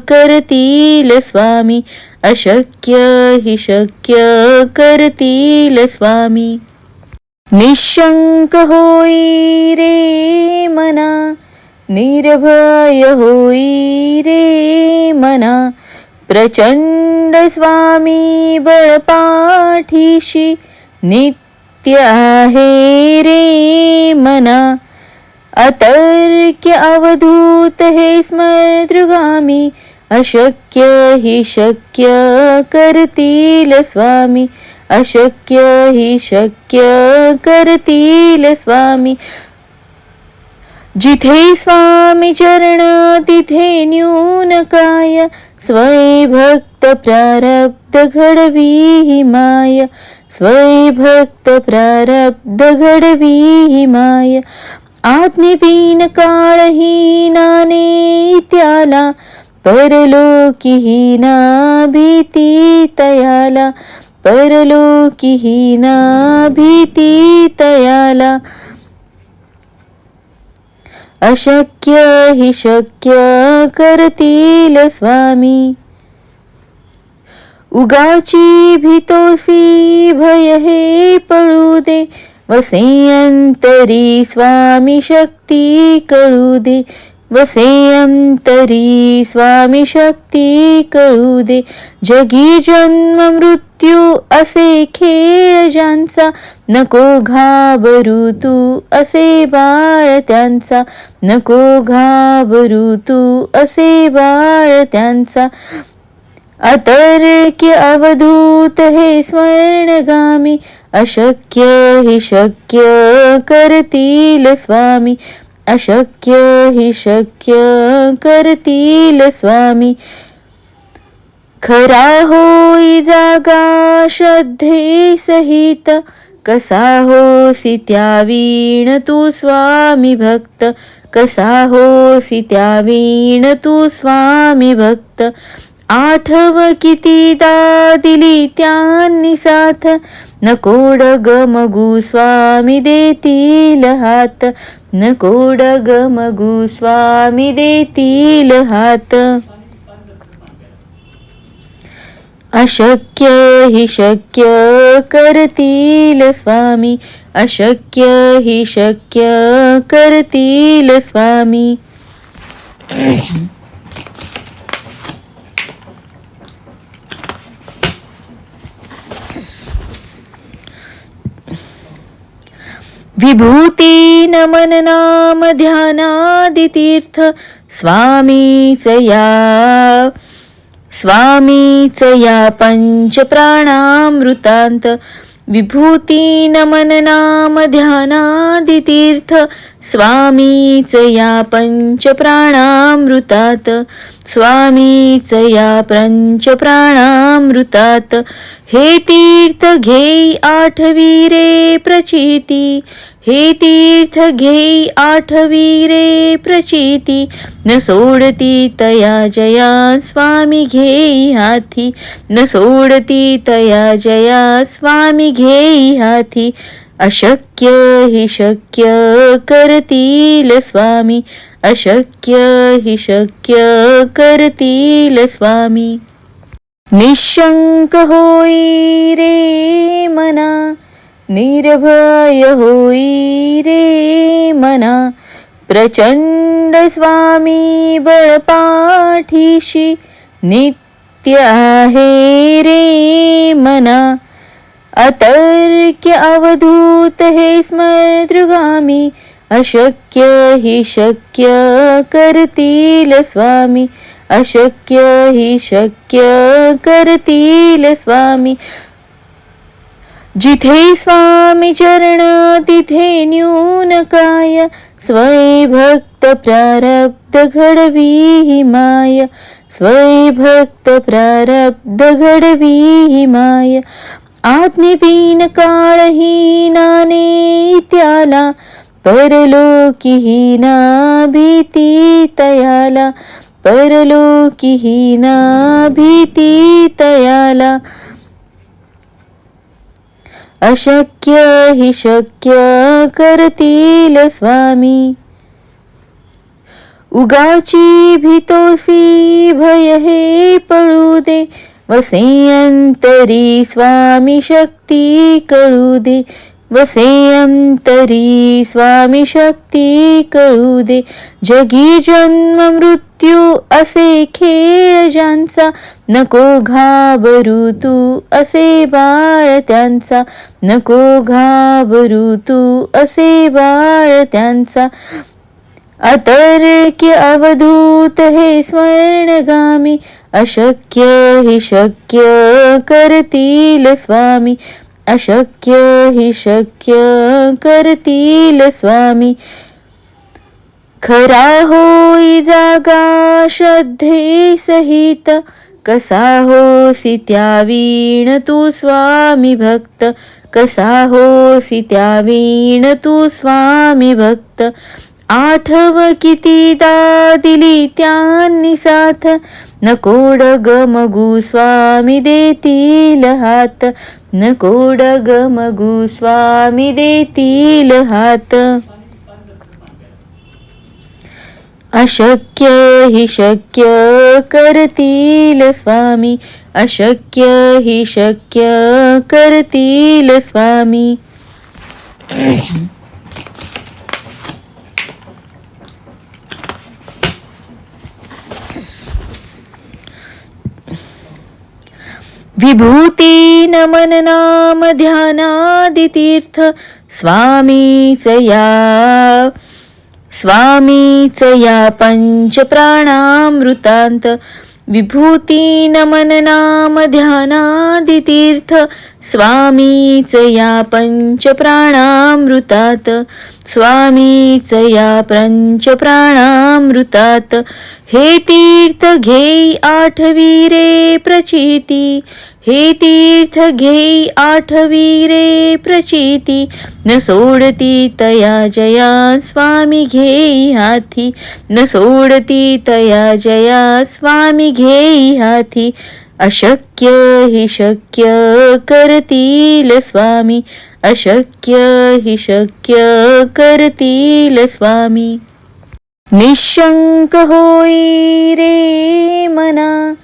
A: करतील स्वामी, अशक्य हि शक्य करतील स्वामी. निशंक होई रे मना, निर्भय होई रे मना. प्रचंड स्वामी बळपाठीशी, नित्य आहे रे मना. अतर्क्य अवधूत हे स्मर्तृगामी, अशक्य हि शक्य करतील स्वामी, अशक्य हि शक्य करतील स्वामी. जिथे स्वामी चरण तिथे न्यून काय, स्वै भक्त प्रारब्ध घडवी माय, स्वै भक्त प्रारब्ध घडवी माय. आज्ञेविन काळहीना नेत्याला, परलोकीहीना भीती तयाला, परलोकीहीना भीती तयाला. अशक्य हि शक्य करतील स्वामी. उगाची भीतोसी भय हे पळू दे, वसे अंतरी स्वामी शक्ती कळू दे, वसे अंतरी स्वामी शक्ती कळू दे. जगी जन्म मृत्यू असे खेळ ज्यांचा, नको घाबरू तू असे बाळ त्यांचा, नको घाबरू तू असे बाळ त्यांचा. अतर्क्य अवधूत हे स्वर्णगामी, अशक्य हि शक्य करतील स्वामी, अशक्य हि शक्य करतील स्वामी. खरा होई जागा श्रद्धे सहित, कसा होसी त्यावीण तू स्वामी भक्त, कसा होसी त्यावीण तू स्वामी भक्त. आठव कितीदा दिली त्यांनी साथ, नको डगमगू स्वामी देतील हात, नको डगमगू स्वामी देतील हात. अशक्य हि शक्य करतील स्वामी, अशक्य हि शक्य करतील स्वामी. विभूती नमन नाम ध्यानादि तीर्थ, स्वामीच या पंच प्राणामृतांत. विभूती नमन नाम ध्यानादि तीर्थ, स्वामीच या पंच प्राणामृतात, स्वामीच या पंच प्राणामृतात. हे तीर्थ घेई आठवी रे प्रचिती, हे तीर्थ घेई आठवी रे प्रचिती. न सोडती तया जया स्वामी घेई हाती, न सोडती तया जया स्वामी घेई हाती. अशक्य हि शक्य करतील स्वामी, अशक्य हि शक्य करतील स्वामी. निशंक होई रे मना, निर्भय होई रे मना. प्रचंड स्वामी बळपाठीशी, नित्य आहे रे मना. अतर्क्य अवधूत हे स्मृतगामी, अशक्य हि शक्य करतील स्वामी, अशक्य हि शक्य करतील स्वामी. जिथे स्वामी चरण तिथे न्यून काय, स्वयं प्रारब्ध घडवी हि माय, स्वयं प्रारब्ध घडवी हि माय. आज्ञेविन काळही नाने त्याला, परलोकी ना भीती तयाला, परलोकी ना भीती तयाला. अशक्य हि शक्य करतील स्वामी. उगाची भीतोसी भय हे पळू दे, वसे अंतरी स्वामी शक्ती कळू दे, वसे अंतरी स्वामी शक्ती कळू दे. जगी जन्म मृत्यू असे खेळ ज्यांचा, नको घाबरू तू असे बाळ त्यांचा, नको घाबरू तू असे बाळ त्यांचा. अतर्क्य अवधूत हे स्वर्णगामी, अशक्य हि शक्य करतील स्वामी, अशक्य हि शक्य करतील स्वामी. खरा होई जागा श्रद्धे सहित, कसा होसी त्यावीण तू स्वामी भक्त, कसा होसी त्यावीण तू स्वामी भक्त. आठव कितीदा दिली त्यांनी साथ, नको डगमगू स्वामी देतील हात, नको डगमगू स्वामी देतील हात. अशक्य हि शक्य करतील स्वामी, अशक्य हि शक्य करतील स्वामी. विभूती नमन नाम ध्यानादि तीर्थ, स्वामीच या पंच प्राणामृतांत. विभूती नमन नाम ध्यानादि तीर्थ, स्वामीच या पंचप्राणामृतात स्वामीच या पंचप्राणामृतात हे तीर्थ घेई आठवी रे प्रचिती हे तीर्थ घेई आठवी रे प्रचिती न सोडती तया जया स्वामी घेई हाती न सोडती तया जया स्वामी घेई हाती अशक्य हि शक्य करतील स्वामी अशक्य हि शक्य करतील स्वामी निशंक होई रे मना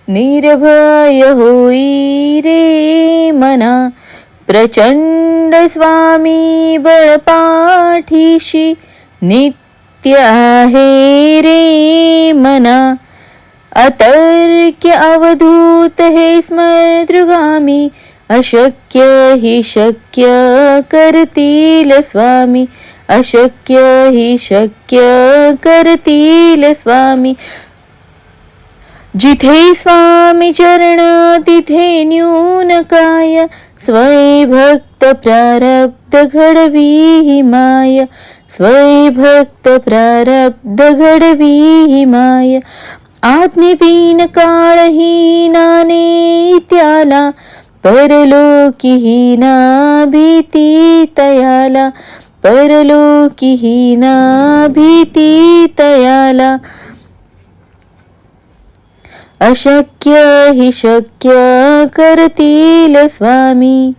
A: निर्भय होई रे मना प्रचंड स्वामी बळपाठीशी नित्य आहे रे मना अतर्क्य अवधूत हे स्मृतगामी अशक्य हि शक्य करतील स्वामी अशक्य हि शक्य करतील स्वामी जिथे स्वामी चरण तिथे न्यून काय स्वयं प्रारब्ध घडवी हि माय स्वयं प्रारब्ध घडवी हि माय आज्ञेविन काळहीना त्याला परलोकीहीना भीती तयाला परलोकीहीना भीती तयाला अशक्य हि शक्य करतील स्वामी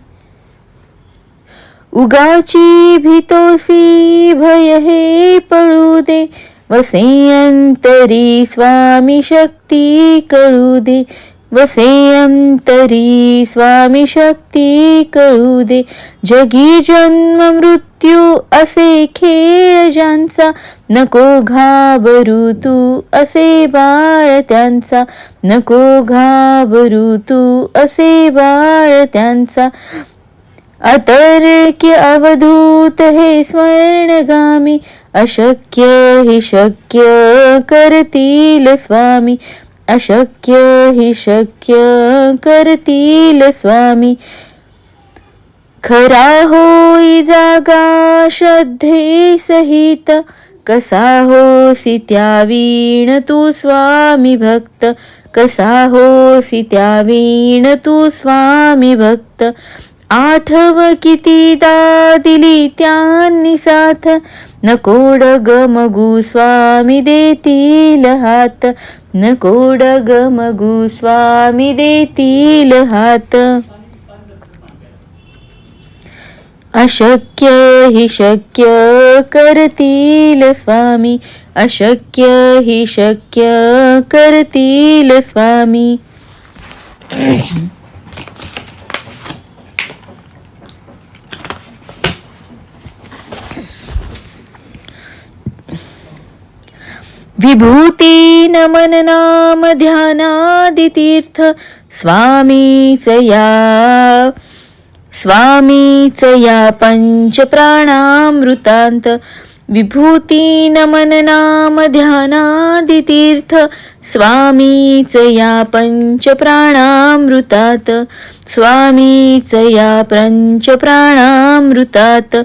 A: उगाची भीतोसी भय हे पळू दे वसे अंतरी स्वामी शक्ती कळू दे वसे अंतरी स्वामी शक्ती कळू दे जगी जन्म मृत्यू असे खेळ ज्यांचा नको घाबरू तू असे बाळ त्यांचा नको घाबरू तू असे बाळ त्यांचा अतर्क्य अवधूत हे स्वर्णगामी अशक्य हि शक्य करतील स्वामी अशक्य हि शक्य करतील स्वामी खरा होई जागा श्रद्धे सहित कसा होसी त्यावीण तू स्वामी भक्त कसा होसी त्यावीण तू स्वामी भक्त आठव कितीदा दिली त्यांनी साथ नको डगमगू स्वामी देतील हात नको डगमगू स्वामी देतील हात अशक्य हि शक्य करतील स्वामी अशक्य हि शक्य करतील स्वामी विभूती नमन नाम ध्यानादि तीर्थ स्वामीच या पंच प्राणामृतांत विभूती नमन नाम ध्यानादि तीर्थ स्वामीच या पंच प्राणामृतात स्वामीच या पंच प्राणामृतात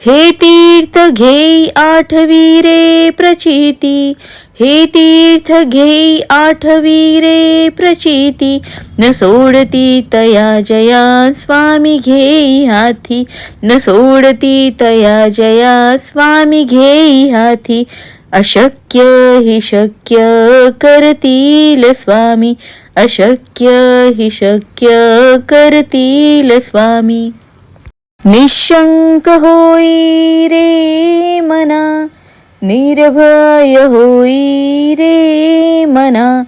A: हे तीर्थ घेई आठवी रे प्रचिती हे तीर्थ घेई आठवी रे प्रचिती न सोडती तया जया स्वामी घेई हाती न सोडती तया जया स्वामी घेई हाती अशक्य हि शक्य करतील स्वामी अशक्य हि शक्य करतील स्वामी निशंक होई रे मना निर्भय होई रे मना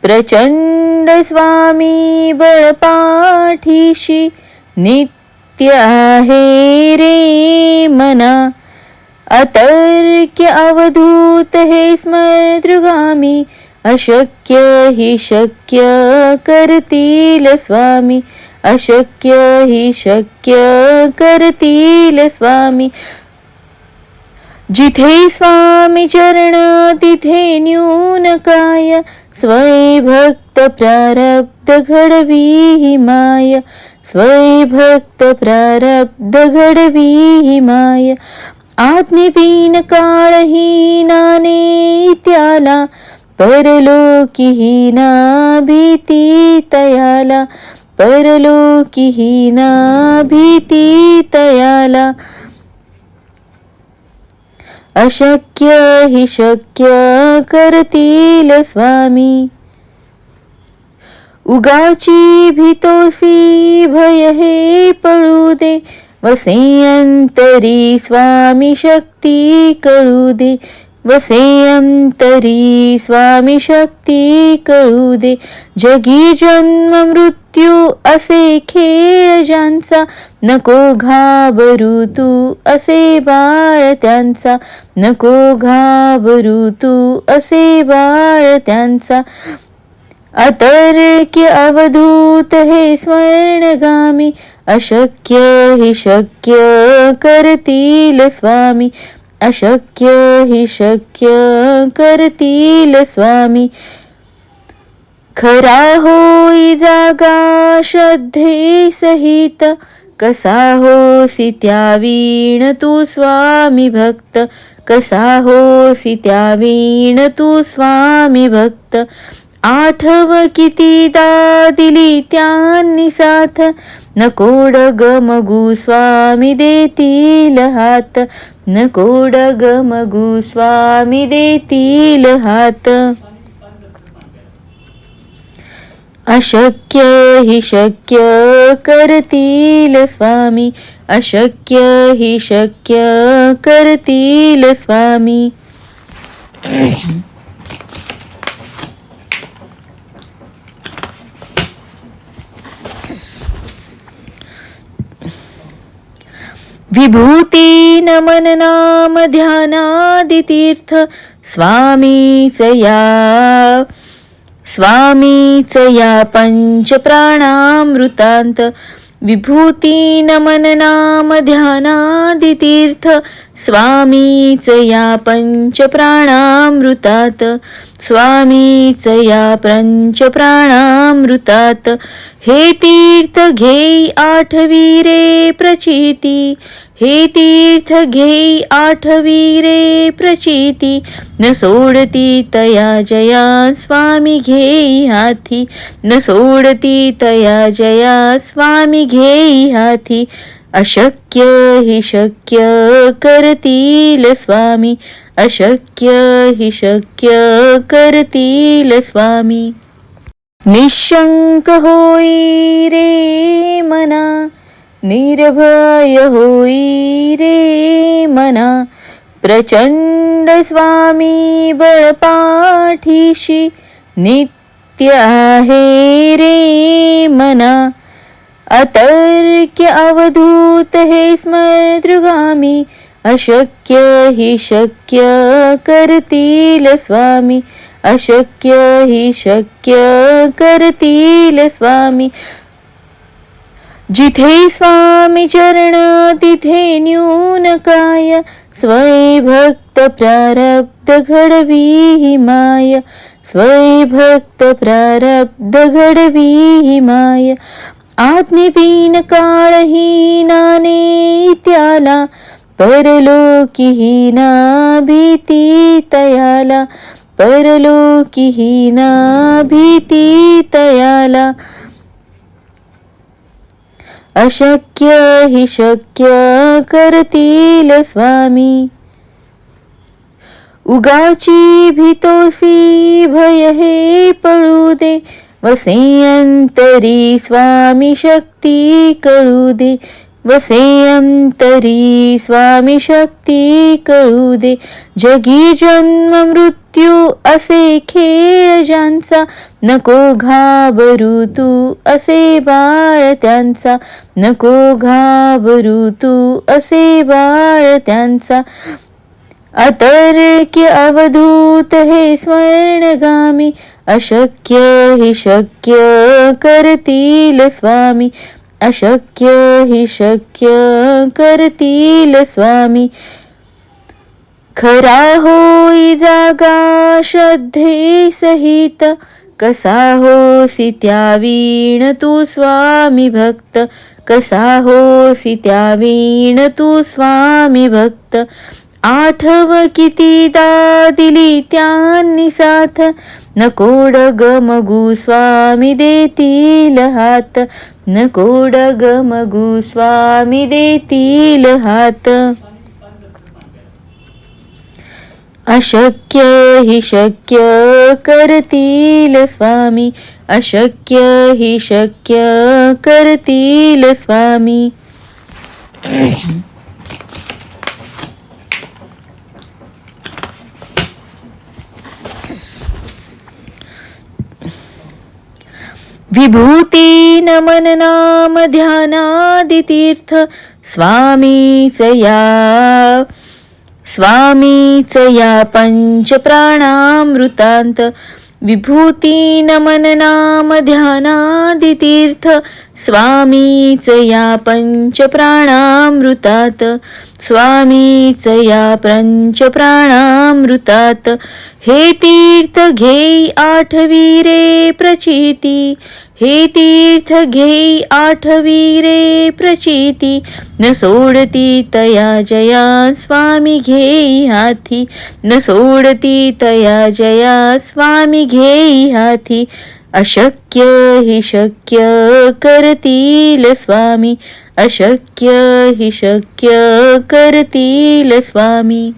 A: प्रचंड स्वामी बळपाठीशी नित्य आहे रे मना अतर्क्य अवधूत हे स्मृतगामी अशक्य हि शक्य करतील स्वामी अशक्य हि शक्य करतील स्वामी जिथे स्वामी चरण तिथे न्यून काय स्वयं प्रारब्ध घडवी हि माय स्वै भक्त प्रारब्ध घडवी माय. आज्ञेविन काळहीना त्याला, परलोकीहीना भीती तयाला, परलोकीहीना भीती तयाला. अशक्य हि शक्य करतील स्वामी. उगाची भीतोसी भय हे पळू दे, वसे अंतरी स्वामी शक्ती कळू दे, वसे अंतरी स्वामी शक्ती कळू दे. जगी जन्म मृत्यू असे खेळ ज्यांचा, नको घाबरू तू असे बाळ त्यांचा, नको घाबरू तू असे बाळ त्यांचा. अतर्क्य अवधूत हे स्वर्णगामी, अशक्य हि शक्य करतील स्वामी, अशक्य हि शक्य करतील स्वामी. खरा होई जागा श्रद्धे सहित, कसा होसी त्यावीण तू स्वामी भक्त, कसा होसी त्यावीण तू स्वामी भक्त. आठव कितीदा दिली त्यांनी साथ, नको डगमगू स्वामी देतील हात, नको डगमगू स्वामी देतील हात. अशक्य हि शक्य करतील स्वामी, अशक्य हि शक्य करतील स्वामी. विभूती नमन नाम ध्यानादि तीर्थ, स्वामीच या पंच प्राणामृतांत. विभूती नमन नाम ध्यानादि तीर्थ, स्वामीच या पंच प्राणामृतात, स्वामीच या पंच प्राणामृतात. हे तीर्थ घेई आठवी रे प्रचिती, हे तीर्थ घेई आठवी रे प्रचिती. न सोडती तया जया स्वामी घेई हाती, न सोडती तया जया स्वामी घेई हाती. अशक्य हि शक्य करतील स्वामी, अशक्य हि शक्य करतील स्वामी. निशंक होई रे मना, निर्भय होई रे मना. प्रचंड स्वामी बळपाठीशी, नित्य आहे रे मना. अतर्क्य अवधूत हे स्मर्तृगामी, अशक्य हि शक्य करतील स्वामी, अशक्य हि शक्य करतील स्वामी. जिथे स्वामी चरण तिथे न्यून काय, स्वै भक्त प्रारब्ध घडवी माय, स्वै भक्त प्रारब्ध घडवी माय. आज्ञेविन काळहीना त्याला, परलोकीहीना भीती तयाला, परलोकीहीना भीती तयाला. अशक्य हि शक्य करतील स्वामी. उगाची भीतोसी भय हे पळू दे, वसे अंतरी स्वामी शक्ती कळू दे, वसे अंतरी स्वामी शक्ती कळू दे. जगी जन्म मृत्यू असे खेळ ज्यांचा, नको घाबरू तू असे बाळ त्यांचा, नको घाबरू तू असे बाळ त्यांचा. अतर्क्य अवधूत हे स्वर्णगामी, अशक्य हि शक्य करतील स्वामी, अशक्य हि शक्य करतील स्वामी. खरा होई जागा श्रद्धे सहित, कसा होसी त्यावीण तू स्वामी भक्त, कसा होसी त्यावीण तू स्वामी भक्त. आठव कितीदा दिली त्यांनी साथ, नको डगमगू स्वामी देतील हात, नको डगमगू स्वामी देतील हात. अशक्य हि शक्य करतील स्वामी, अशक्य हि शक्य करतील स्वामी. विभूती नमन नाम ध्यानादि तीर्थ, स्वामीच या पंच प्राणामृतांत. विभूती नमन नाम ध्यानादि तीर्थ, स्वामीच या पंच प्राणामृतात, स्वामीच या पंच प्राणामृतात. हे तीर्थ घेई आठवी रे प्रचिती, हे तीर्थ घेई आठवी रे प्रचिती. न सोडती तया जया स्वामी घेई हाती, न सोडती तया जया स्वामी घेई हाती. अशक्य हि शक्य करतील स्वामी, अशक्य हि शक्य करतील स्वामी.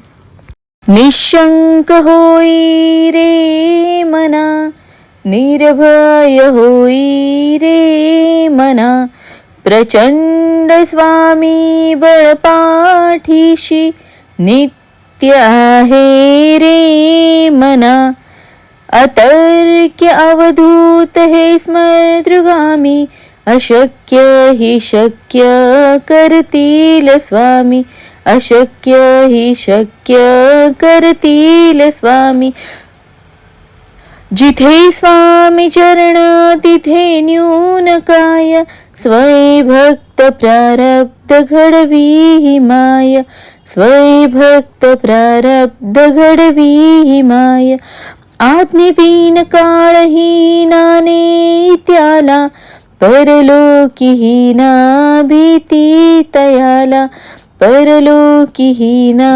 A: निशंक होई रे मना, निर्भय होई रे मना. प्रचंड स्वामी बळपाठीशी, नित्य आहे रे मना. अतर्क्य अवधूत हे स्मर्तृगामी, अशक्य हि शक्य करतील स्वामी, अशक्य हि शक्य करतील स्वामी. जिथे स्वामी चरण तिथे न्यून काय, स्वयं प्रारब्ध घडवी ही माय, स्वयं प्रारब्ध घडवी ही माय. आज्ञेविन काळही नाने त्याला, परलोकी ना भीती तयाला, परलोकी ना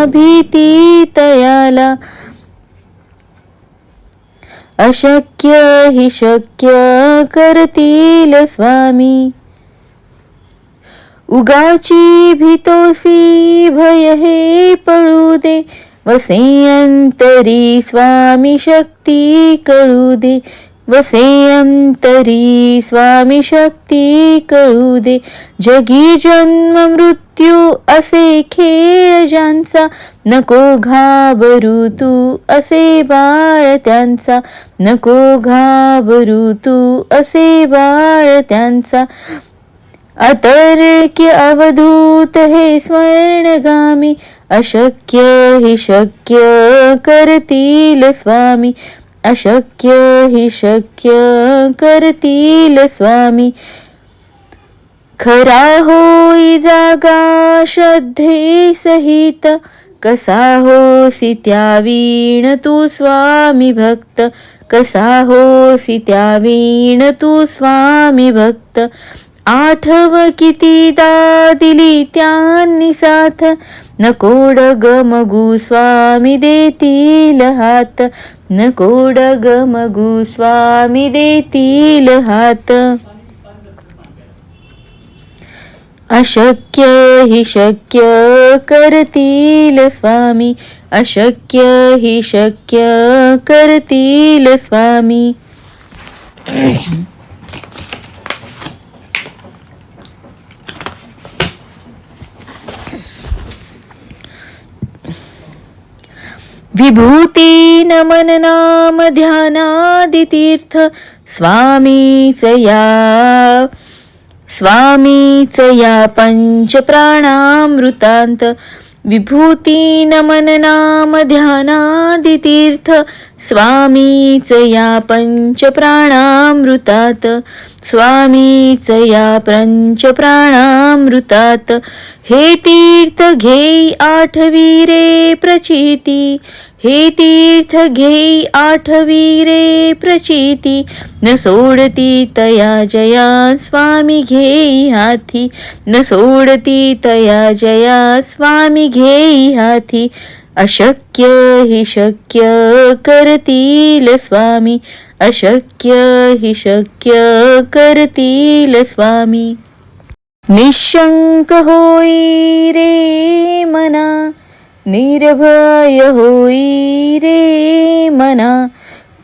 A: भीती तयाला. अशक्य हि शक्य करतील स्वामी. उगाची भीतोसी भय हे पळू दे, वसे अंतरी स्वामी शक्ती कळू दे, वसे अंतरी स्वामी शक्ती कळू दे. जगी जन्म मृत्यू असे खेळ ज्यांचा, नको घाबरू तू असे बाळ त्यांचा, नको घाबरू तू असे बाळ त्यांचा. अतर्क्य अवधूत हे स्वर्णगामी, अशक्य हि शक्य करतील स्वामी, अशक्य हि शक्य करतील स्वामी. खरा होई जागा श्रद्धे सहित, कसा होसी त्यावीण तू स्वामी भक्त, कसा होसी त्यावीण तू स्वामी भक्त. आठव कितीदा दिली त्यांनी साथ, नको डगमगू स्वामी देतील हात, नको डगमगू स्वामी देतील हात. अशक्य हि शक्य करतील स्वामी, अशक्य हि शक्य करतील स्वामी. विभूती नमन नाम ध्यानादि तीर्थ, स्वामीच या पंच प्राणामृतांत. विभूती नमन नाम ध्यानादि तीर्थ, स्वामीच या पंचप्राणामृतात स्वामीच या पंचप्राणामृतात हे तीर्थ घेई आठवी रे प्रचिती हे तीर्थ घेई आठवी रे प्रचिती न सोडती तया जया स्वामी घेई हाती न सोडती तया जया स्वामी घेई हाती अशक्य हि शक्य करतील स्वामी अशक्य हि शक्य करतील स्वामी निशंक होई रे मना निर्भय होई रे मना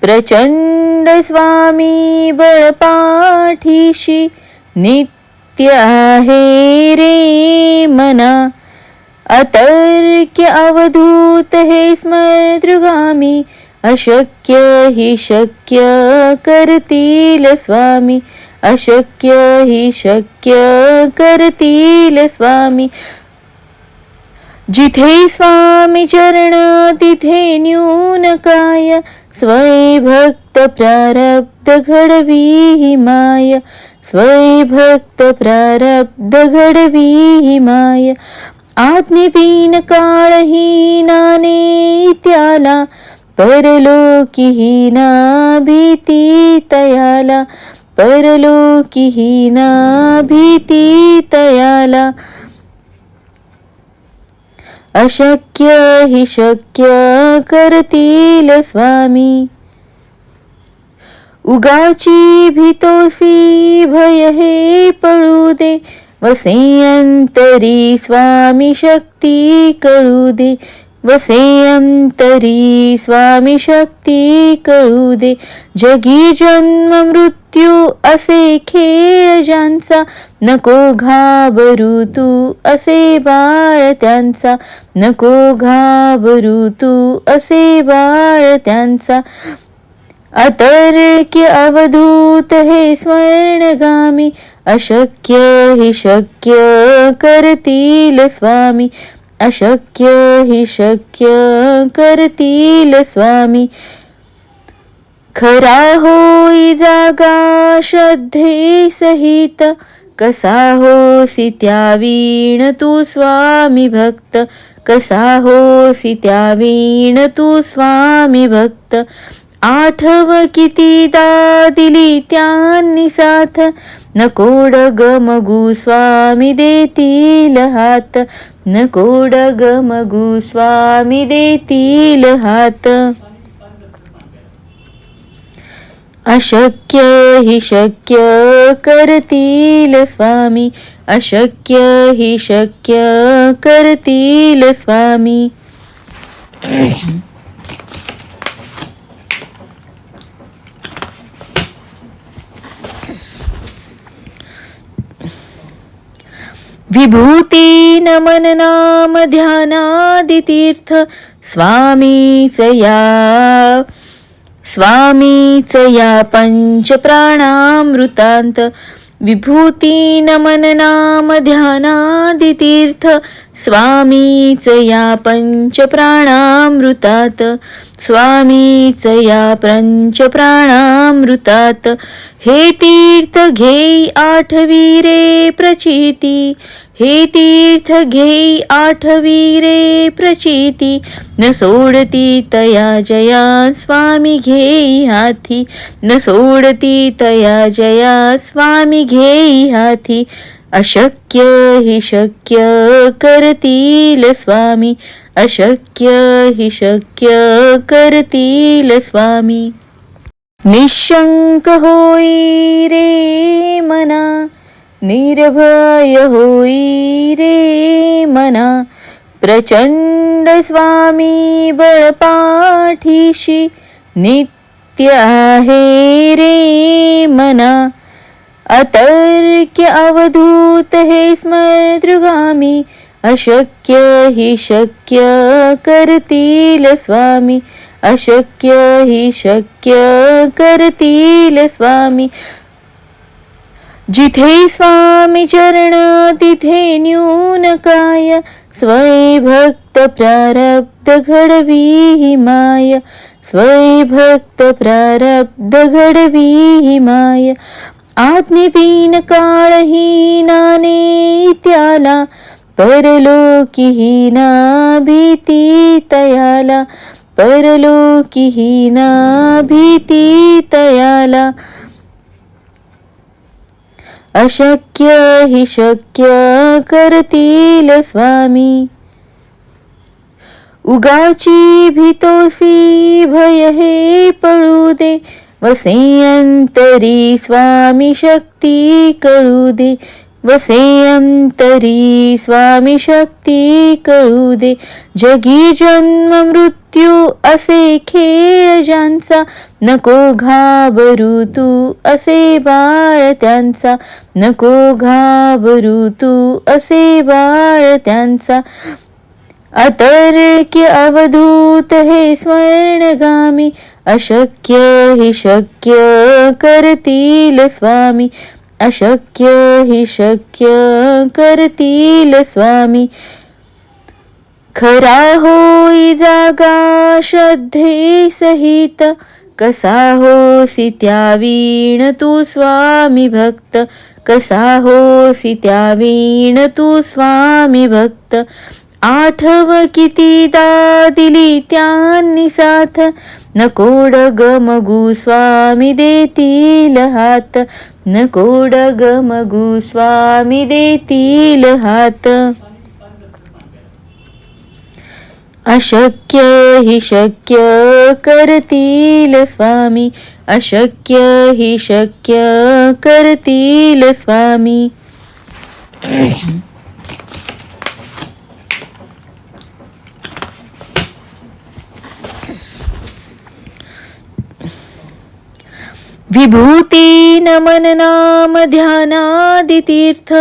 A: प्रचंड स्वामी बळपाठीशी नित्य आहे रे मना अतर्क्य अवधूत हे स्मृतगामी अशक्य हि शक्य करतील स्वामी अशक्य हि शक्य करतील स्वामी जिथे स्वामी चरण तिथे न्यून काय स्वयं प्रारब्ध घडवी हि माय स्वयं प्रारब्ध घडवी हि माय आज्ञेविन काळहीना त्याला परलोकीहीना भीती तयाला परलोकीहीना भीती तयाला अशक्य हि शक्य करतील स्वामी उगाची भीतोसी भय हे पळू दे वसे अंतरी स्वामी शक्ती कळू दे वसे अंतरी स्वामी शक्ती कळू दे जगी जन्म मृत्यू असे खेळ ज्यांचा नको घाबरू तू असे बाळ त्यांचा नको घाबरू तू असे बाळ त्यांचा अतर्क्य अवधूत हे स्वर्णगामी अशक्य हि शक्य करतील स्वामी अशक्य हि शक्य करतील स्वामी खरा होई जागा श्रद्धे सहित कसा होसी त्यावीण तू स्वामी भक्त कसा होसी त्यावीण तू स्वामी भक्त आठव कितीदा दिली त्यांनी साथ नको डगमगू स्वामी देतील हात नको डगमगू स्वामी देतील हात अशक्य हि शक्य करतील स्वामी अशक्य हि शक्य करतील स्वामी विभूती नमन नाम ध्यानादि तीर्थ स्वामीच या पंच प्राणामृतांत विभूती नमन नाम ध्यानादि तीर्थ स्वामीच या पंच प्राणामृतात स्वामीच या पंच प्राणामृतात हे तीर्थ घेई आठवी रे प्रचिती हे तीर्थ घेई आठवी रे प्रचिती न सोडती तया जया स्वामी घेई हाती न सोडती तया जया स्वामी घेई हाती अशक्य हि शक्य करतील स्वामी अशक्य हि शक्य करतील स्वामी निशंक होई रे मना निर्भय होई रे मना प्रचंड स्वामी बळपाठीशी नित्य आहे रे मना अतर्क्य अवधूत हे स्मृतगामी अशक्य हि शक्य करतील स्वामी अशक्य हि शक्य करतील स्वामी जिथे स्वामी चरण तिथे न्यून काय स्वयं प्रारब्ध घडवी हि माय स्वै भक्त प्रारब्ध घडवी ही माय. आज्ञेविन काळहीना त्याला, परलोकीहीना भीती तयाला, परलोकीहीना भीती तयाला. अशक्य हि शक्य करतील स्वामी. उगाची भीतोसी भय हे पळू दे, वसे अंतरी स्वामी शक्ती कळू दे, वसे अंतरी स्वामी शक्ती कळू दे. जगी जन्म मृत्यू असे खेळ ज्यांचा, नको घाबरू तू असे बाळ त्यांचा, नको घाबरू तू असे बाळ त्यांचा. अतर्क्य अवधूत हे स्वर्णगामी, अशक्य हि शक्य करतील स्वामी, अशक्य हि शक्य करतील स्वामी. खरा होई जागा श्रद्धे सहित, कसा होसी त्यावीण तू स्वामी भक्त, कसा होसी त्यावीण तू स्वामी भक्त. आठव कितीदा दिली त्यांनी साथ, नको डगमगू स्वामी देतील हात, नको डगमगू स्वामी देतील हात. अशक्य हि शक्य करतील स्वामी, अशक्य हि शक्य करतील स्वामी. विभूती नमन नाम ध्यानादि तीर्थ,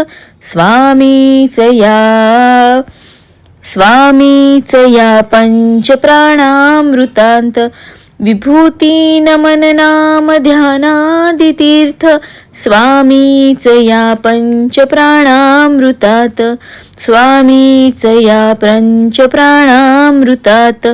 A: स्वामीच या पंच प्राणामृतांत. विभूती नमन नाम ध्यानादि तीर्थ, स्वामीच या पंच प्राणामृतात, स्वामीच या पंच प्राणामृतात.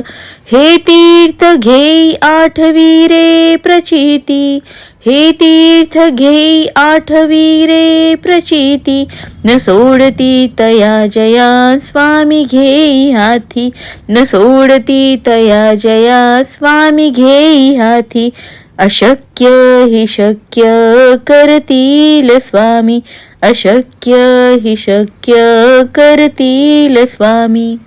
A: हे तीर्थ घेई आठवी रे प्रचिती, हे तीर्थ घेई आठवी रे प्रचिती. न सोडती तया जया स्वामी घेई हाती, न सोडती तया जया स्वामी घेई हाती. अशक्य हि शक्य करतील स्वामी, अशक्य हि शक्य करतील स्वामी.